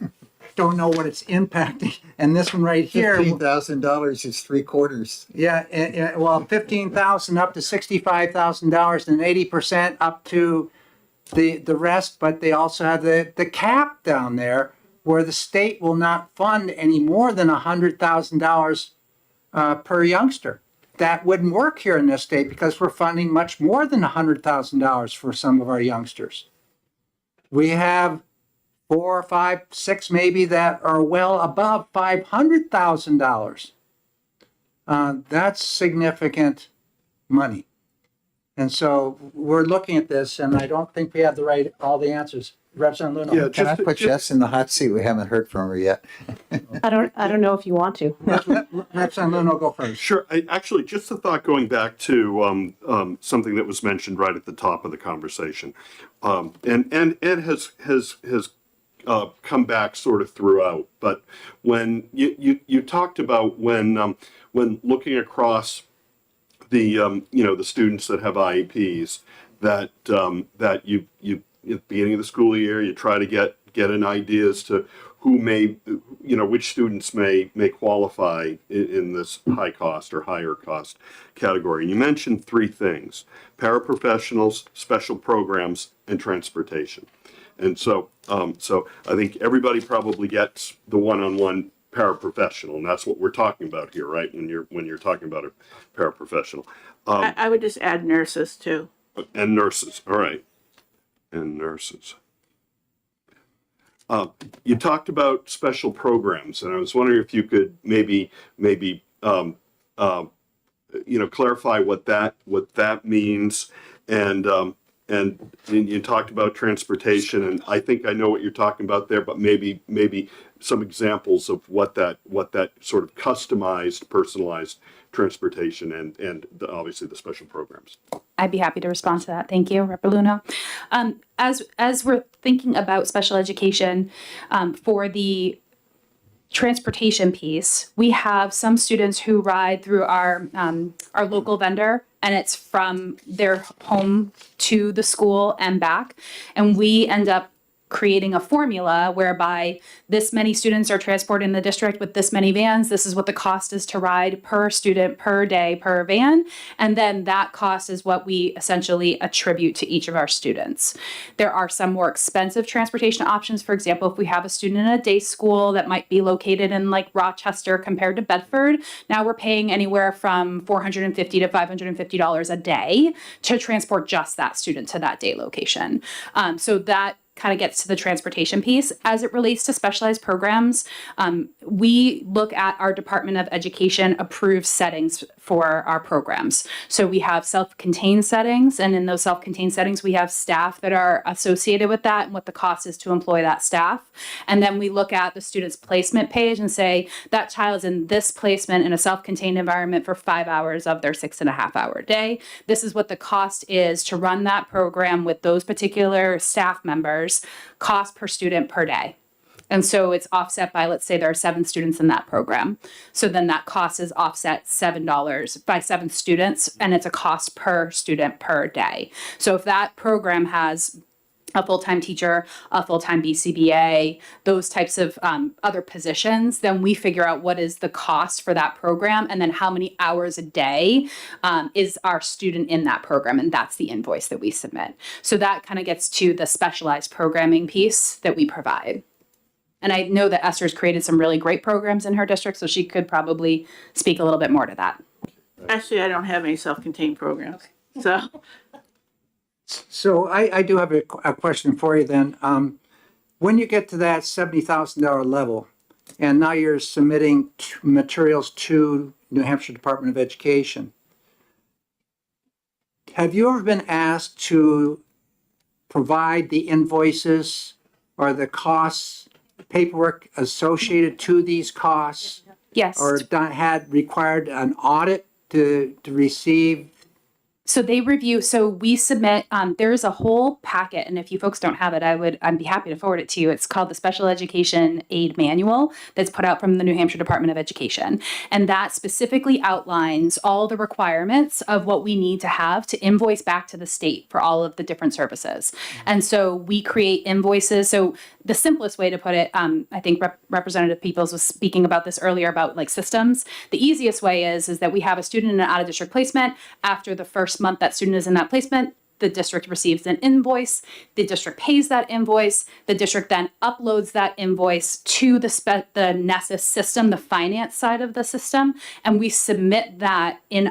don't know what it's impacting. And this one right here, $15,000 is 3/4. yeah, well, $15,000 up to $65,000 and 80% up to the rest, but they also have the cap down there where the state will not fund any more than $100,000 per youngster. That wouldn't work here in this state because we're funding much more than $100,000 for some of our youngsters. We have 4, 5, 6 maybe that are well above $500,000. That's significant money. And so we're looking at this, and I don't think we have all the answers. Representative Luno. Yeah, Can I just, put Jess in the hot seat? We haven't heard from her yet. I don't know if you want to. Representative Luno, go first. sure. Actually, just a thought going back to something that was mentioned right at the top of the conversation, and Ed has come back sort of throughout. But when you talked about when looking across the the students that have IEPs, that you at the beginning of the school year you try to get an idea as to who may which students may qualify in this high cost or higher cost category. And you mentioned 3 things: paraprofessionals, special programs, and transportation. And so I think everybody probably gets the one-on-one paraprofessional, and that's what we're talking about here, right? When you're talking about a paraprofessional, I would just add nurses too. and nurses. All right, and nurses. You talked about special programs, and I was wondering if you could maybe clarify what that means, and you talked about transportation, and I think I know what you're talking about there, but maybe some examples of what that sort of customized, personalized transportation and obviously the special programs. I'd be happy to respond to that. Thank you, Rep. Luno. As we're thinking about special education for the transportation piece, we have some students who ride through our local vendor, and it's from their home to the school and back, and we end up creating a formula whereby this many students are transported in the district with this many vans. This is what the cost is to ride per student, per day, per van. And then that cost is what we essentially attribute to each of our students. There are some more expensive transportation options. For example, if we have a student in a day school that might be located in like Rochester compared to Bedford, now we're paying anywhere from $450 to $550 a day to transport just that student to that day location. So that kind of gets to the transportation piece. As it relates to specialized programs, we look at our Department of Education approved settings for our programs. So we have self-contained settings, and in those self-contained settings, we have staff that are associated with that and what the cost is to employ that staff. And then we look at the student's placement page and say, that child's in this placement in a self-contained environment for 5 hours of their 6.5 hour day. This is what the cost is to run that program with those particular staff members, cost per student per day. And so it's offset by, let's say there are 7 students in that program. So then that cost is offset $7 by 7 students, and it's a cost per student per day. So if that program has a full-time teacher, a full-time BCBA, those types of other positions, then we figure out what is the cost for that program and then how many hours a day is our student in that program, and that's the invoice that we submit. So that kind of gets to the specialized programming piece that we provide. And I know that Esther's created some really great programs in her district, so she could probably speak a little bit more to that. Actually, I don't have any self-contained programs. So So I do have a question for you then. When you get to that $70,000 level, and now you're submitting materials to New Hampshire Department of Education, have you ever been asked to provide the invoices or the costs, paperwork associated to these costs? Yes. Or had required an audit to receive? So they review, so we submit, there's a whole packet, and if you folks don't have it, I'd be happy to forward it to you. It's called the Special Education Aid Manual that's put out from the New Hampshire Department of Education. And that specifically outlines all the requirements of what we need to have to invoice back to the state for all of the different services. And so we create invoices. So the simplest way to put it, I think Representative Peoples was speaking about this earlier about like systems. The easiest way is that we have a student in an out-of-district placement. After the first month that student is in that placement, the district receives an invoice, the district pays that invoice, the district then uploads that invoice to the Nessus system, the finance side of the system, and we submit that in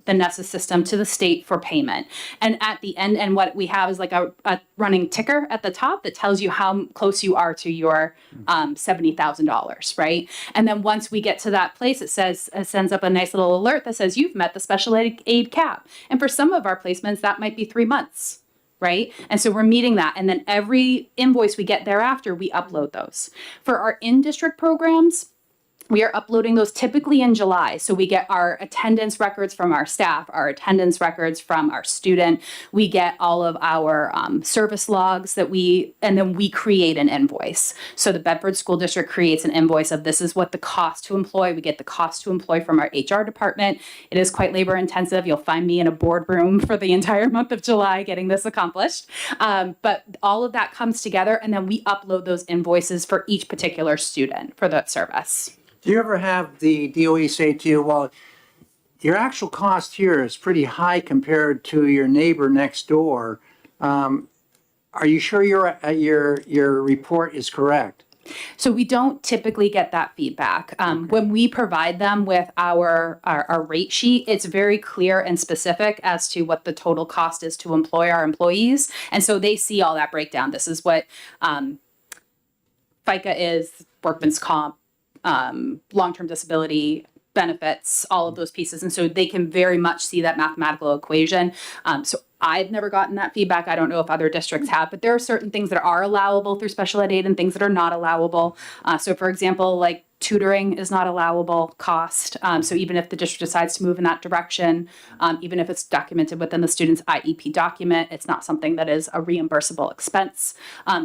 the Nessus system to the state for payment. And at the end, and what we have is like a running ticker at the top that tells you how close you are to your $70,000, right? And then once we get to that place, it sends up a nice little alert that says you've met the special aid cap. And for some of our placements, that might be 3 months, right? And so we're meeting that. And then every invoice we get thereafter, we upload those. For our in-district programs, we are uploading those typically in July. So we get our attendance records from our staff, our attendance records from our student. We get all of our service logs and then we create an invoice. So the Bedford School District creates an invoice of this is what the cost to employ. We get the cost to employ from our HR department. It is quite labor intensive. You'll find me in a boardroom for the entire month of July getting this accomplished. But all of that comes together and then we upload those invoices for each particular student for that service. Do you ever have the DOE say to you, well, your actual cost here is pretty high compared to your neighbor next door? Are you sure your report is correct? So we don't typically get that feedback. When we provide them with our rate sheet, it's very clear and specific as to what the total cost is to employ our employees. And so they see all that breakdown. This is what FICA is, workman's comp, long-term disability benefits, all of those pieces. And so they can very much see that mathematical equation. So I've never gotten that feedback. I don't know if other districts have, but there are certain things that are allowable through special ed aid and things that are not allowable. So for example, like tutoring is not allowable cost. So even if the district decides to move in that direction, even if it's documented within the student's IEP document, it's not something that is a reimbursable expense.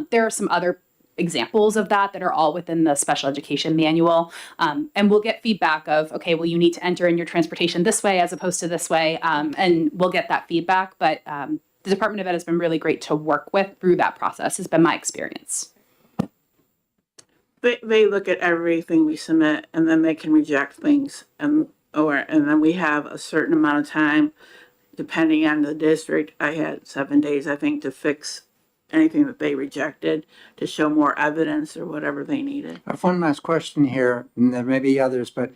There are some other examples of that are all within the special education manual. And we'll get feedback of, okay, well, you need to enter in your transportation this way as opposed to this way. And we'll get that feedback. But the Department of Ed has been really great to work with through that process, has been my experience. They look at everything we submit and then they can reject things and then we have a certain amount of time, depending on the district. I had 7 days, I think, to fix anything that they rejected, to show more evidence or whatever they needed. I have one last question here, and there may be others, but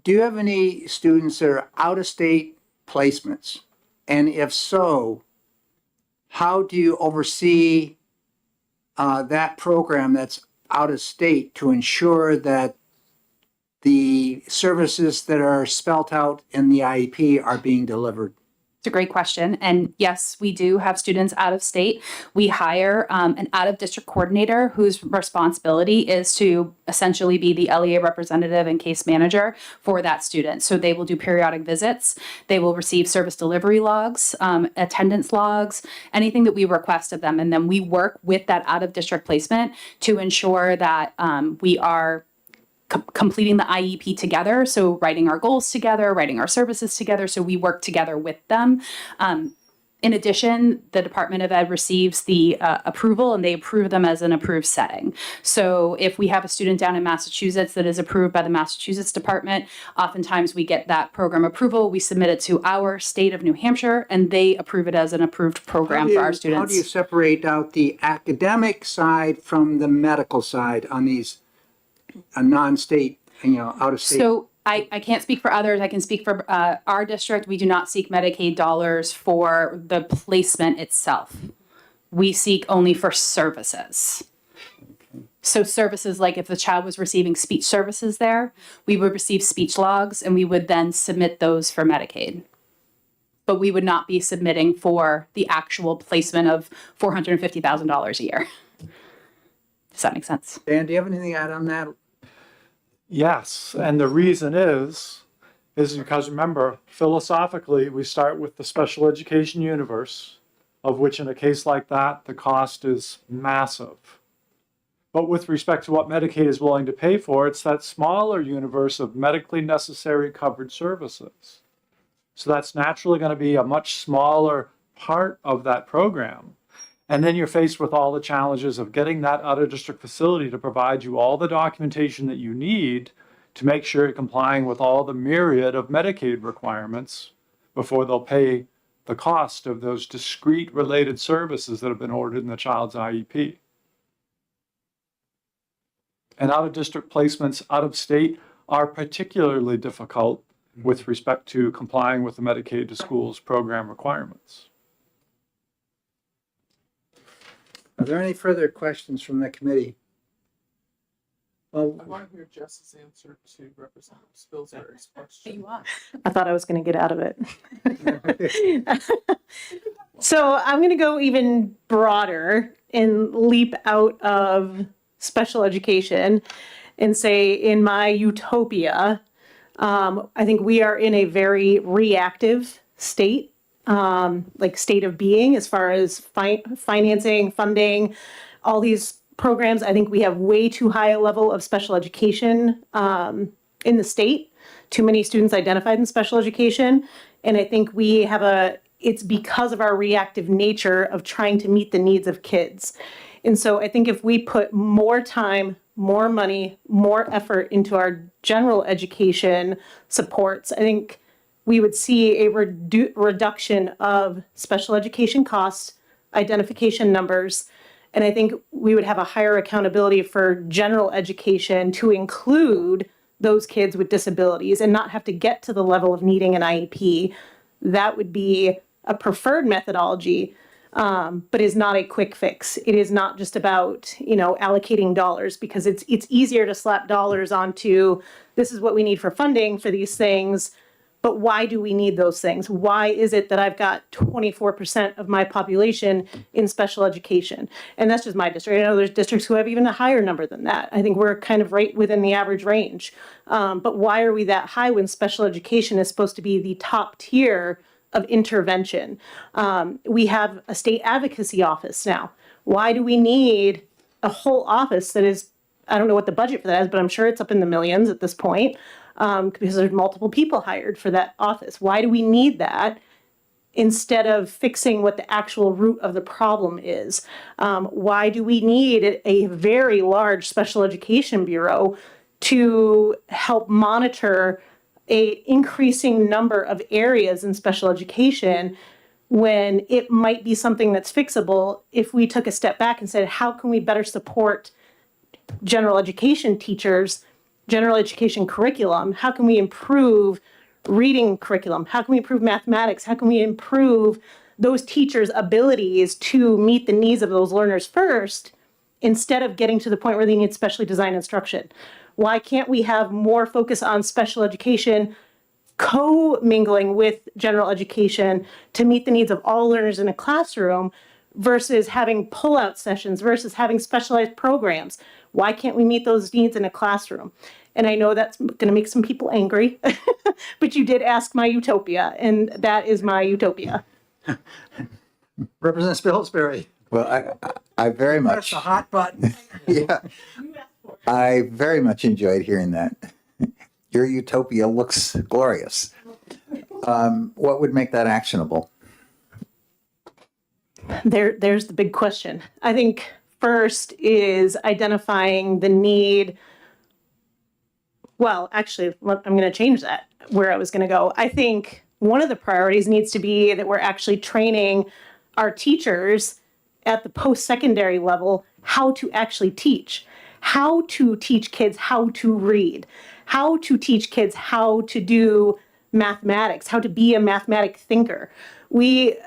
do you have any students that are out-of-state placements? And if so, how do you oversee that program that's out of state to ensure that the services that are spelt out in the IEP are being delivered? It's a great question. And yes, we do have students out of state. We hire an out-of-district coordinator whose responsibility is to essentially be the LEA representative and case manager for that student. So they will do periodic visits. They will receive service delivery logs, attendance logs, anything that we request of them. And then we work with that out-of-district placement to ensure that we are completing the IEP together. So writing our goals together, writing our services together. So we work together with them. In addition, the Department of Ed receives the approval and they approve them as an approved setting. So if we have a student down in Massachusetts that is approved by the Massachusetts Department, oftentimes we get that program approval. We submit it to our state of New Hampshire and they approve it as an approved program for our students. How do you separate out the academic side from the medical side on these non-state, out of state? So I can't speak for others. I can speak for our district. We do not seek Medicaid dollars for the placement itself. We seek only for services. So services like if the child was receiving speech services there, we would receive speech logs and we would then submit those for Medicaid. But we would not be submitting for the actual placement of $450,000 a year. Does that make sense? Dan, do you have anything to add on that? Yes, and the reason is because remember, philosophically, we start with the special education universe, of which in a case like that, the cost is massive. But with respect to what Medicaid is willing to pay for, it's that smaller universe of medically necessary covered services. So that's naturally going to be a much smaller part of that program. And then you're faced with all the challenges of getting that out-of-district facility to provide you all the documentation that you need to make sure you're complying with all the myriad of Medicaid requirements before they'll pay the cost of those discrete related services that have been ordered in the child's IEP. And out-of-district placements out of state are particularly difficult with respect to complying with the Medicaid to Schools program requirements. Are there any further questions from the committee? Well, I want to hear Jess's answer to Representative Spilsbury's question. I thought I was going to get out of it. So I'm going to go even broader and leap out of special education and say, in my utopia, I think we are in a very reactive state, like state of being as far as financing, funding, all these programs. I think we have way too high a level of special education in the state. Too many students identified in special education. And I think we have it's because of our reactive nature of trying to meet the needs of kids. And so I think if we put more time, more money, more effort into our general education supports, I think we would see a reduction of special education costs, identification numbers, and I think we would have a higher accountability for general education to include those kids with disabilities and not have to get to the level of needing an IEP. That would be a preferred methodology, but is not a quick fix. It is not just about, allocating dollars, because it's easier to slap dollars onto this is what we need for funding for these things. But why do we need those things? Why is it that I've got 24% of my population in special education? And that's just my district. I know there's districts who have even a higher number than that. I think we're kind of right within the average range. But why are we that high when special education is supposed to be the top tier of intervention? We have a state advocacy office now. Why do we need a whole office that is, I don't know what the budget for that is, but I'm sure it's up in the millions at this point. Because there's multiple people hired for that office. Why do we need that instead of fixing what the actual root of the problem is? Why do we need a very large special education bureau to help monitor a increasing number of areas in special education when it might be something that's fixable if we took a step back and said, how can we better support general education teachers, general education curriculum? How can we improve reading curriculum? How can we improve mathematics? How can we improve those teachers' abilities to meet the needs of those learners first, instead of getting to the point where they need specially designed instruction? Why can't we have more focus on special education co-mingling with general education to meet the needs of all learners in a classroom versus having pull-out sessions, versus having specialized programs? Why can't we meet those needs in a classroom? And I know that's going to make some people angry, but you did ask my utopia, and that is my utopia. Representative Spilsbury, Well, I very that's much, the hot button. yeah, I very much enjoyed hearing that. Your utopia looks glorious. What would make that actionable? There's the big question. I think first is identifying the need. Well, actually, I'm going to change that where I was going to go. I think one of the priorities needs to be that we're actually training our teachers at the post-secondary level how to actually teach kids how to read, how to teach kids how to do mathematics, how to be a mathematic thinker. We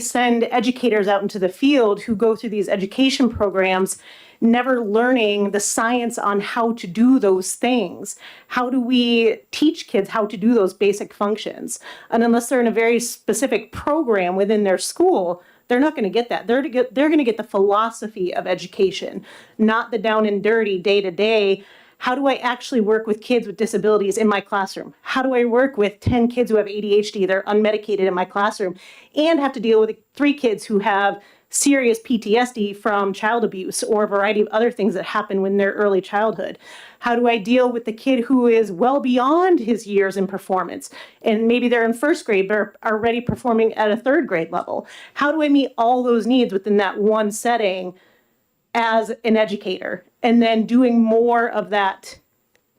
send educators out into the field who go through these education programs never learning the science on how to do those things. How do we teach kids how to do those basic functions? And unless they're in a very specific program within their school, they're not going to get that. They're going to get the philosophy of education, not the down and dirty day-to-day. How do I actually work with kids with disabilities in my classroom? How do I work with 10 kids who have ADHD, they're unmedicated in my classroom, and have to deal with 3 kids who have serious PTSD from child abuse or a variety of other things that happen in their early childhood? How do I deal with the kid who is well beyond his years in performance, and maybe they're in first grade but are already performing at a 3rd grade level? How do I meet all those needs within that one setting as an educator? And then doing more of that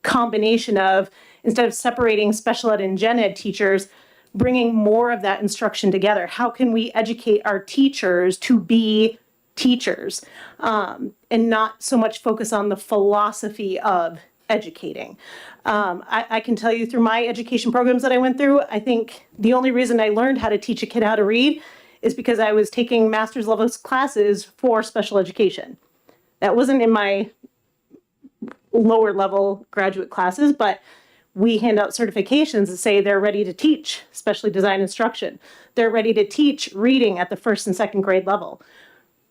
combination of, instead of separating special ed and gen ed teachers, bringing more of that instruction together. How can we educate our teachers to be teachers, and not so much focus on the philosophy of educating? I can tell you through my education programs that I went through, I think the only reason I learned how to teach a kid how to read is because I was taking master's level classes for special education. That wasn't in my lower level graduate classes, but we hand out certifications that say they're ready to teach specially designed instruction. They're ready to teach reading at the first and second grade level.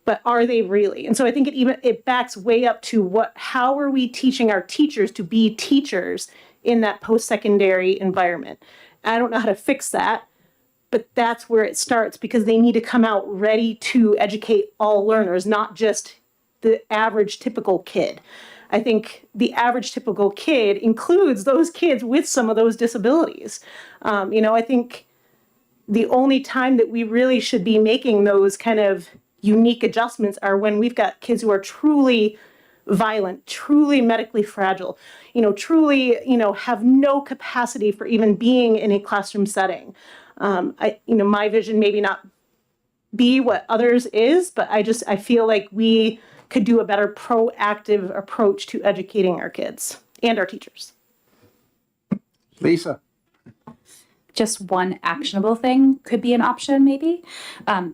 But are they really? And so I think it backs way up to how are we teaching our teachers to be teachers in that post-secondary environment? I don't know how to fix that, but that's where it starts, because they need to come out ready to educate all learners, not just the average typical kid. I think the average typical kid includes those kids with some of those disabilities. I think the only time that we really should be making those kind of unique adjustments are when we've got kids who are truly violent, truly medically fragile, truly, have no capacity for even being in a classroom setting. My vision maybe not be what others is, but I feel like we could do a better proactive approach to educating our kids and our teachers. Lisa? Just one actionable thing could be an option, maybe.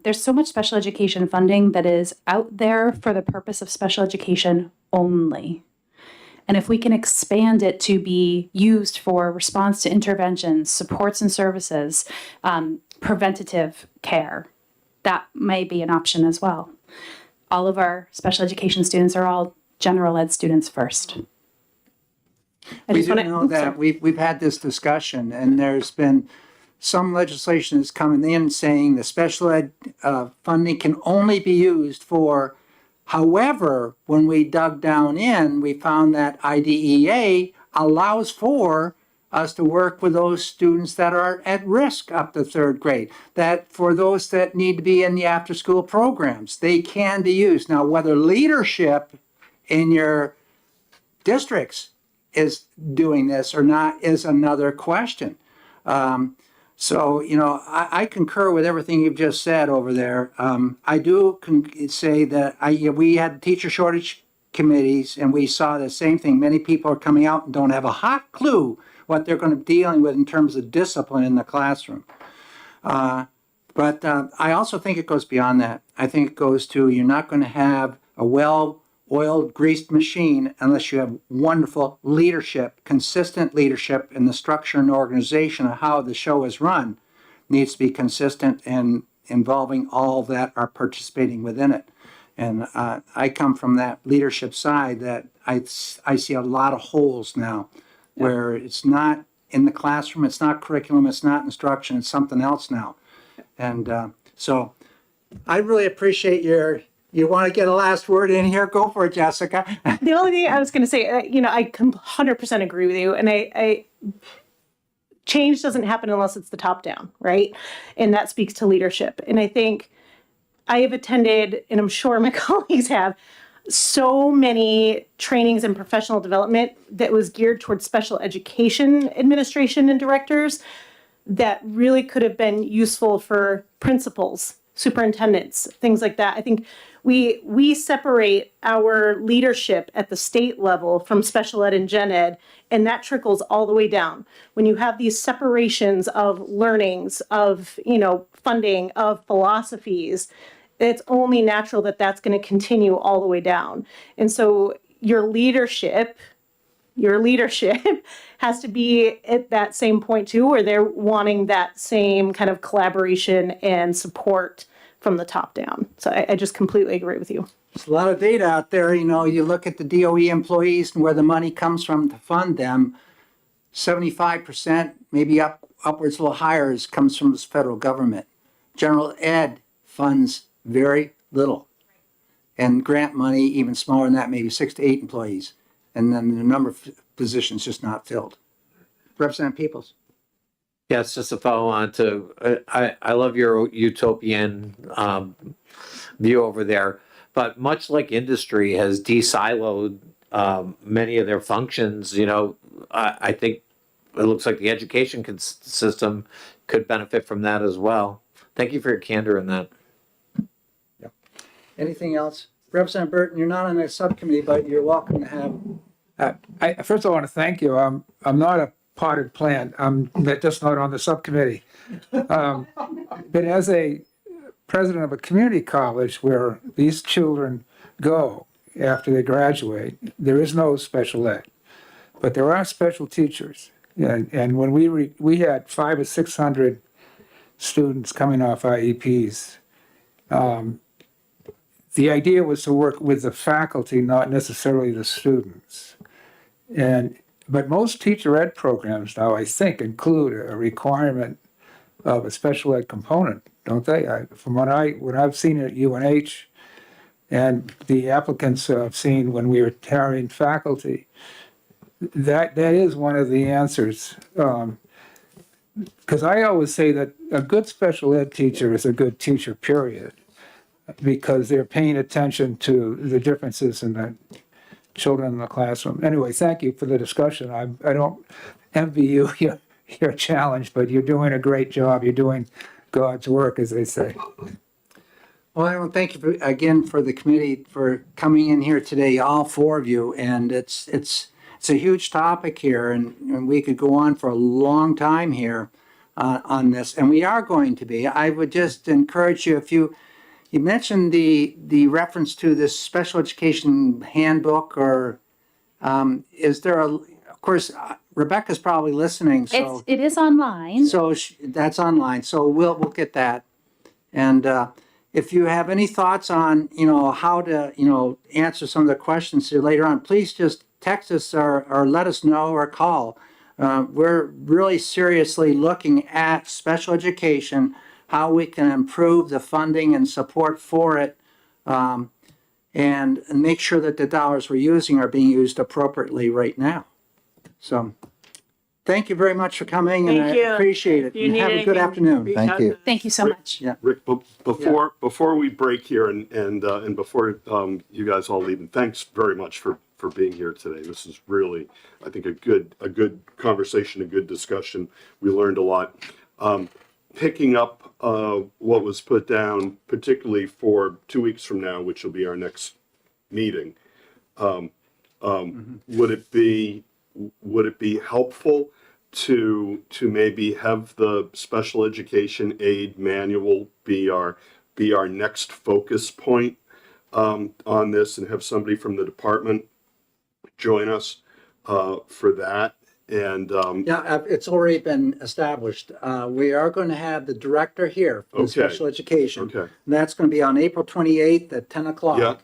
There's so much special education funding that is out there for the purpose of special education only. And if we can expand it to be used for response to interventions, supports and services, preventative care, that may be an option as well. All of our special education students are all general ed students first. We do know that we've had this discussion, and there's been some legislation that's coming in saying the special ed funding can only be used for. However, when we dug down in, we found that IDEA allows for us to work with those students that are at risk up to third grade, that for those that need to be in the after-school programs, they can be used. Now, whether leadership in your districts is doing this or not is another question. I concur with everything you've just said over there. I do say that we had teacher shortage committees, and we saw the same thing. Many people are coming out and don't have a hot clue what they're going to be dealing with in terms of discipline in the classroom. But I also think it goes beyond that. I think it goes to, you're not going to have a well-oiled, greased machine unless you have wonderful leadership, consistent leadership in the structure and organization of how the show is run. Needs to be consistent and involving all that are participating within it. And I come from that leadership side that I see a lot of holes now where it's not in the classroom, it's not curriculum, it's not instruction, it's something else now. And so I really appreciate you want to get a last word in here? Go for it, Jessica. The only thing I was going to say, I 100% agree with you. And I change doesn't happen unless it's the top down, right? And that speaks to leadership. And I think I have attended, and I'm sure my colleagues have, so many trainings and professional development that was geared towards special education administration and directors that really could have been useful for principals, superintendents, things like that. I think we separate our leadership at the state level from special ed and gen ed, and that trickles all the way down. When you have these separations of learnings, of funding, of philosophies, it's only natural that that's going to continue all the way down. And so your leadership has to be at that same point too, where they're wanting that same kind of collaboration and support from the top down. So I just completely agree with you. There's a lot of data out there. You look at the DOE employees and where the money comes from to fund them. 75%, maybe upwards a little higher, comes from the federal government. General ed funds very little. And grant money, even smaller than that, maybe 6 to 8 employees. And then the number of positions just not filled. Representative Peoples. Yeah, it's just a follow on to, I love your utopian view over there, but much like industry has de-siloed many of their functions, I think it looks like the education system could benefit from that as well. Thank you for your candor in that. Anything else? Representative Burton, you're not on the subcommittee, but you're welcome to have. First, I want to thank you. I'm not a potted plant. I'm just not on the subcommittee. But as a president of a community college where these children go after they graduate, there is no special ed, but there are special teachers. And when we had 500 or 600 students coming off IEPs, the idea was to work with the faculty, not necessarily the students. But most teacher ed programs now, I think, include a requirement of a special ed component, don't they? From what I've seen at UNH and the applicants I've seen when we were hiring faculty, that is one of the answers. Because I always say that a good special ed teacher is a good teacher, period, because they're paying attention to the differences in the children in the classroom. Anyway, thank you for the discussion. I don't envy you your challenge, but you're doing a great job. You're doing God's work, as they say. Well, I want to thank you again for the committee for coming in here today, all four of you. And it's a huge topic here, and we could go on for a long time here on this. And we are going to be. I would just encourage you, if you mentioned the reference to this special education handbook, or is there of course, Rebecca's probably listening, so. It is online. So that's online, so we'll get that. And if you have any thoughts on, how to, answer some of the questions here later on, please just text us or let us know or call. We're really seriously looking at special education, how we can improve the funding and support for it, and make sure that the dollars we're using are being used appropriately right now. So, thank you very much for coming, and I Thank you. appreciate it. If you And need have a good anything, afternoon. reach Thank out you. to us. Thank you so much. Rick, before we break here and before you guys all leave, and thanks very much for being here today. This is really, I think, a good conversation, a good discussion. We learned a lot. Picking up what was put down, particularly for 2 weeks from now, which will be our next meeting. Would it be helpful to maybe have the special education aid manual be our next focus point on this, and have somebody from the department join us for that? And Yeah, it's already been established. We are going to have the director here for Okay. special education. Okay. And that's going to be on April 28th at 10 o'clock. Yeah.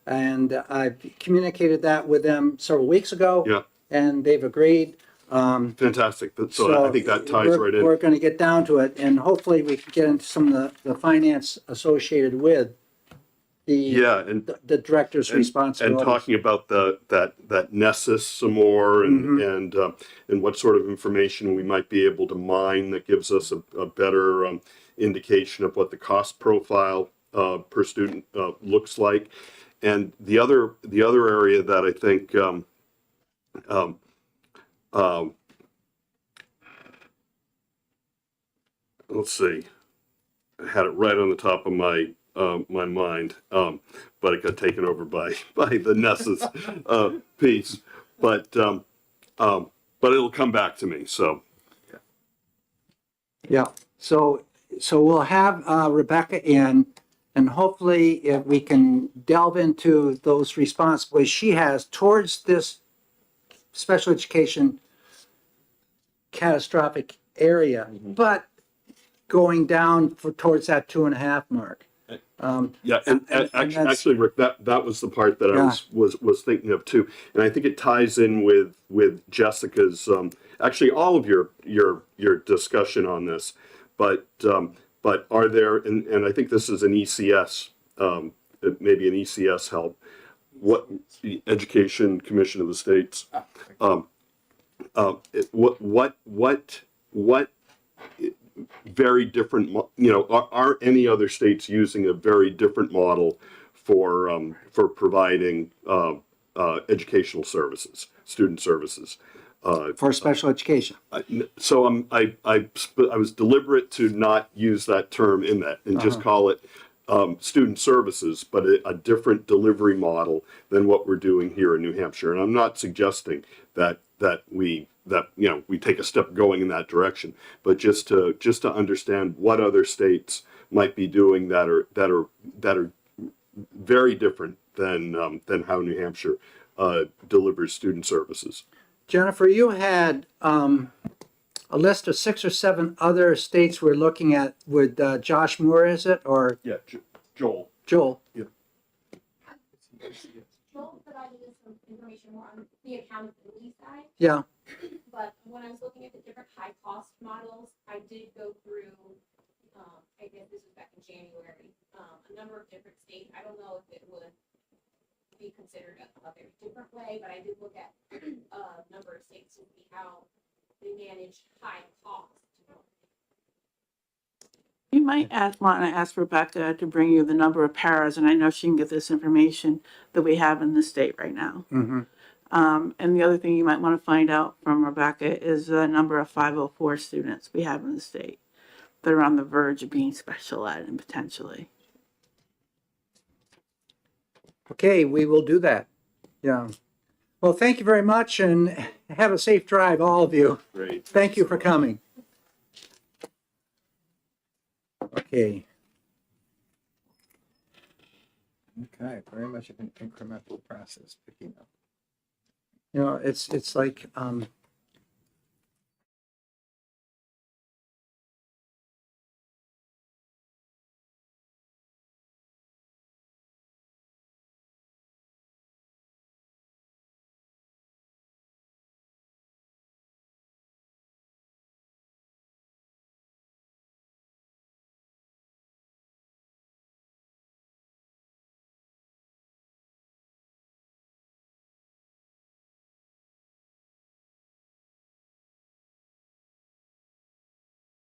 And I've communicated that with them several weeks ago. Yeah. And they've agreed. fantastic. So I think that ties right in. We're going to get down to it, and hopefully we can get into some of the finance associated with Yeah, and the director's and responsibilities. talking about that Nessus some more, and what sort of information we might be able to mine that gives us a better indication of what the cost profile per student looks like. And the other area that I think let's see, I had it right on the top of my my mind, but it got taken over by the Nessus piece. But it'll come back to me. So Yeah, so we'll have Rebecca in, and hopefully if we can delve into those responsibilities she has towards this special education catastrophic area, but going down towards that 2.5 mark. yeah, and And that's- actually, Rick, that was the part that I was thinking of too, and I think it ties in with Jessica's actually all of your discussion on this, but are there, and I think this is an ECS, maybe an ECS help, what the Education Commission of the States, what very different, are any other states using a very different model for providing educational services, student services? For special education. So I was deliberate to not use that term in that and just call it student services, but a different delivery model than what we're doing here in New Hampshire. And I'm not suggesting that we take a step going in that direction, but just to understand what other states might be doing that are very different than how New Hampshire delivers student services. Jennifer, you had a list of 6 or 7 other states we're looking at with Josh Moore, is it? Or Yeah, Joel. Joel? Joel provided us some information more on the accountability side, Yeah. but when I was looking at the different high cost models, I did go through, I guess this was back in January, a number of different states. I don't know if it would be considered a very different way, but I did look at a number of states to see how they manage high cost. You might want to ask Rebecca to bring you the number of paras, and I know she can get this information that we have in the state right now. Mm-hmm. And the other thing you might want to find out from Rebecca is the number of 504 students we have in the state that are on the verge of being special ed and potentially. Okay, we will do that. Yeah. Well, thank you very much and have a safe drive, all of you. Great. Thank you for coming. Okay. Okay, very much of an incremental process picking up. You know, it's like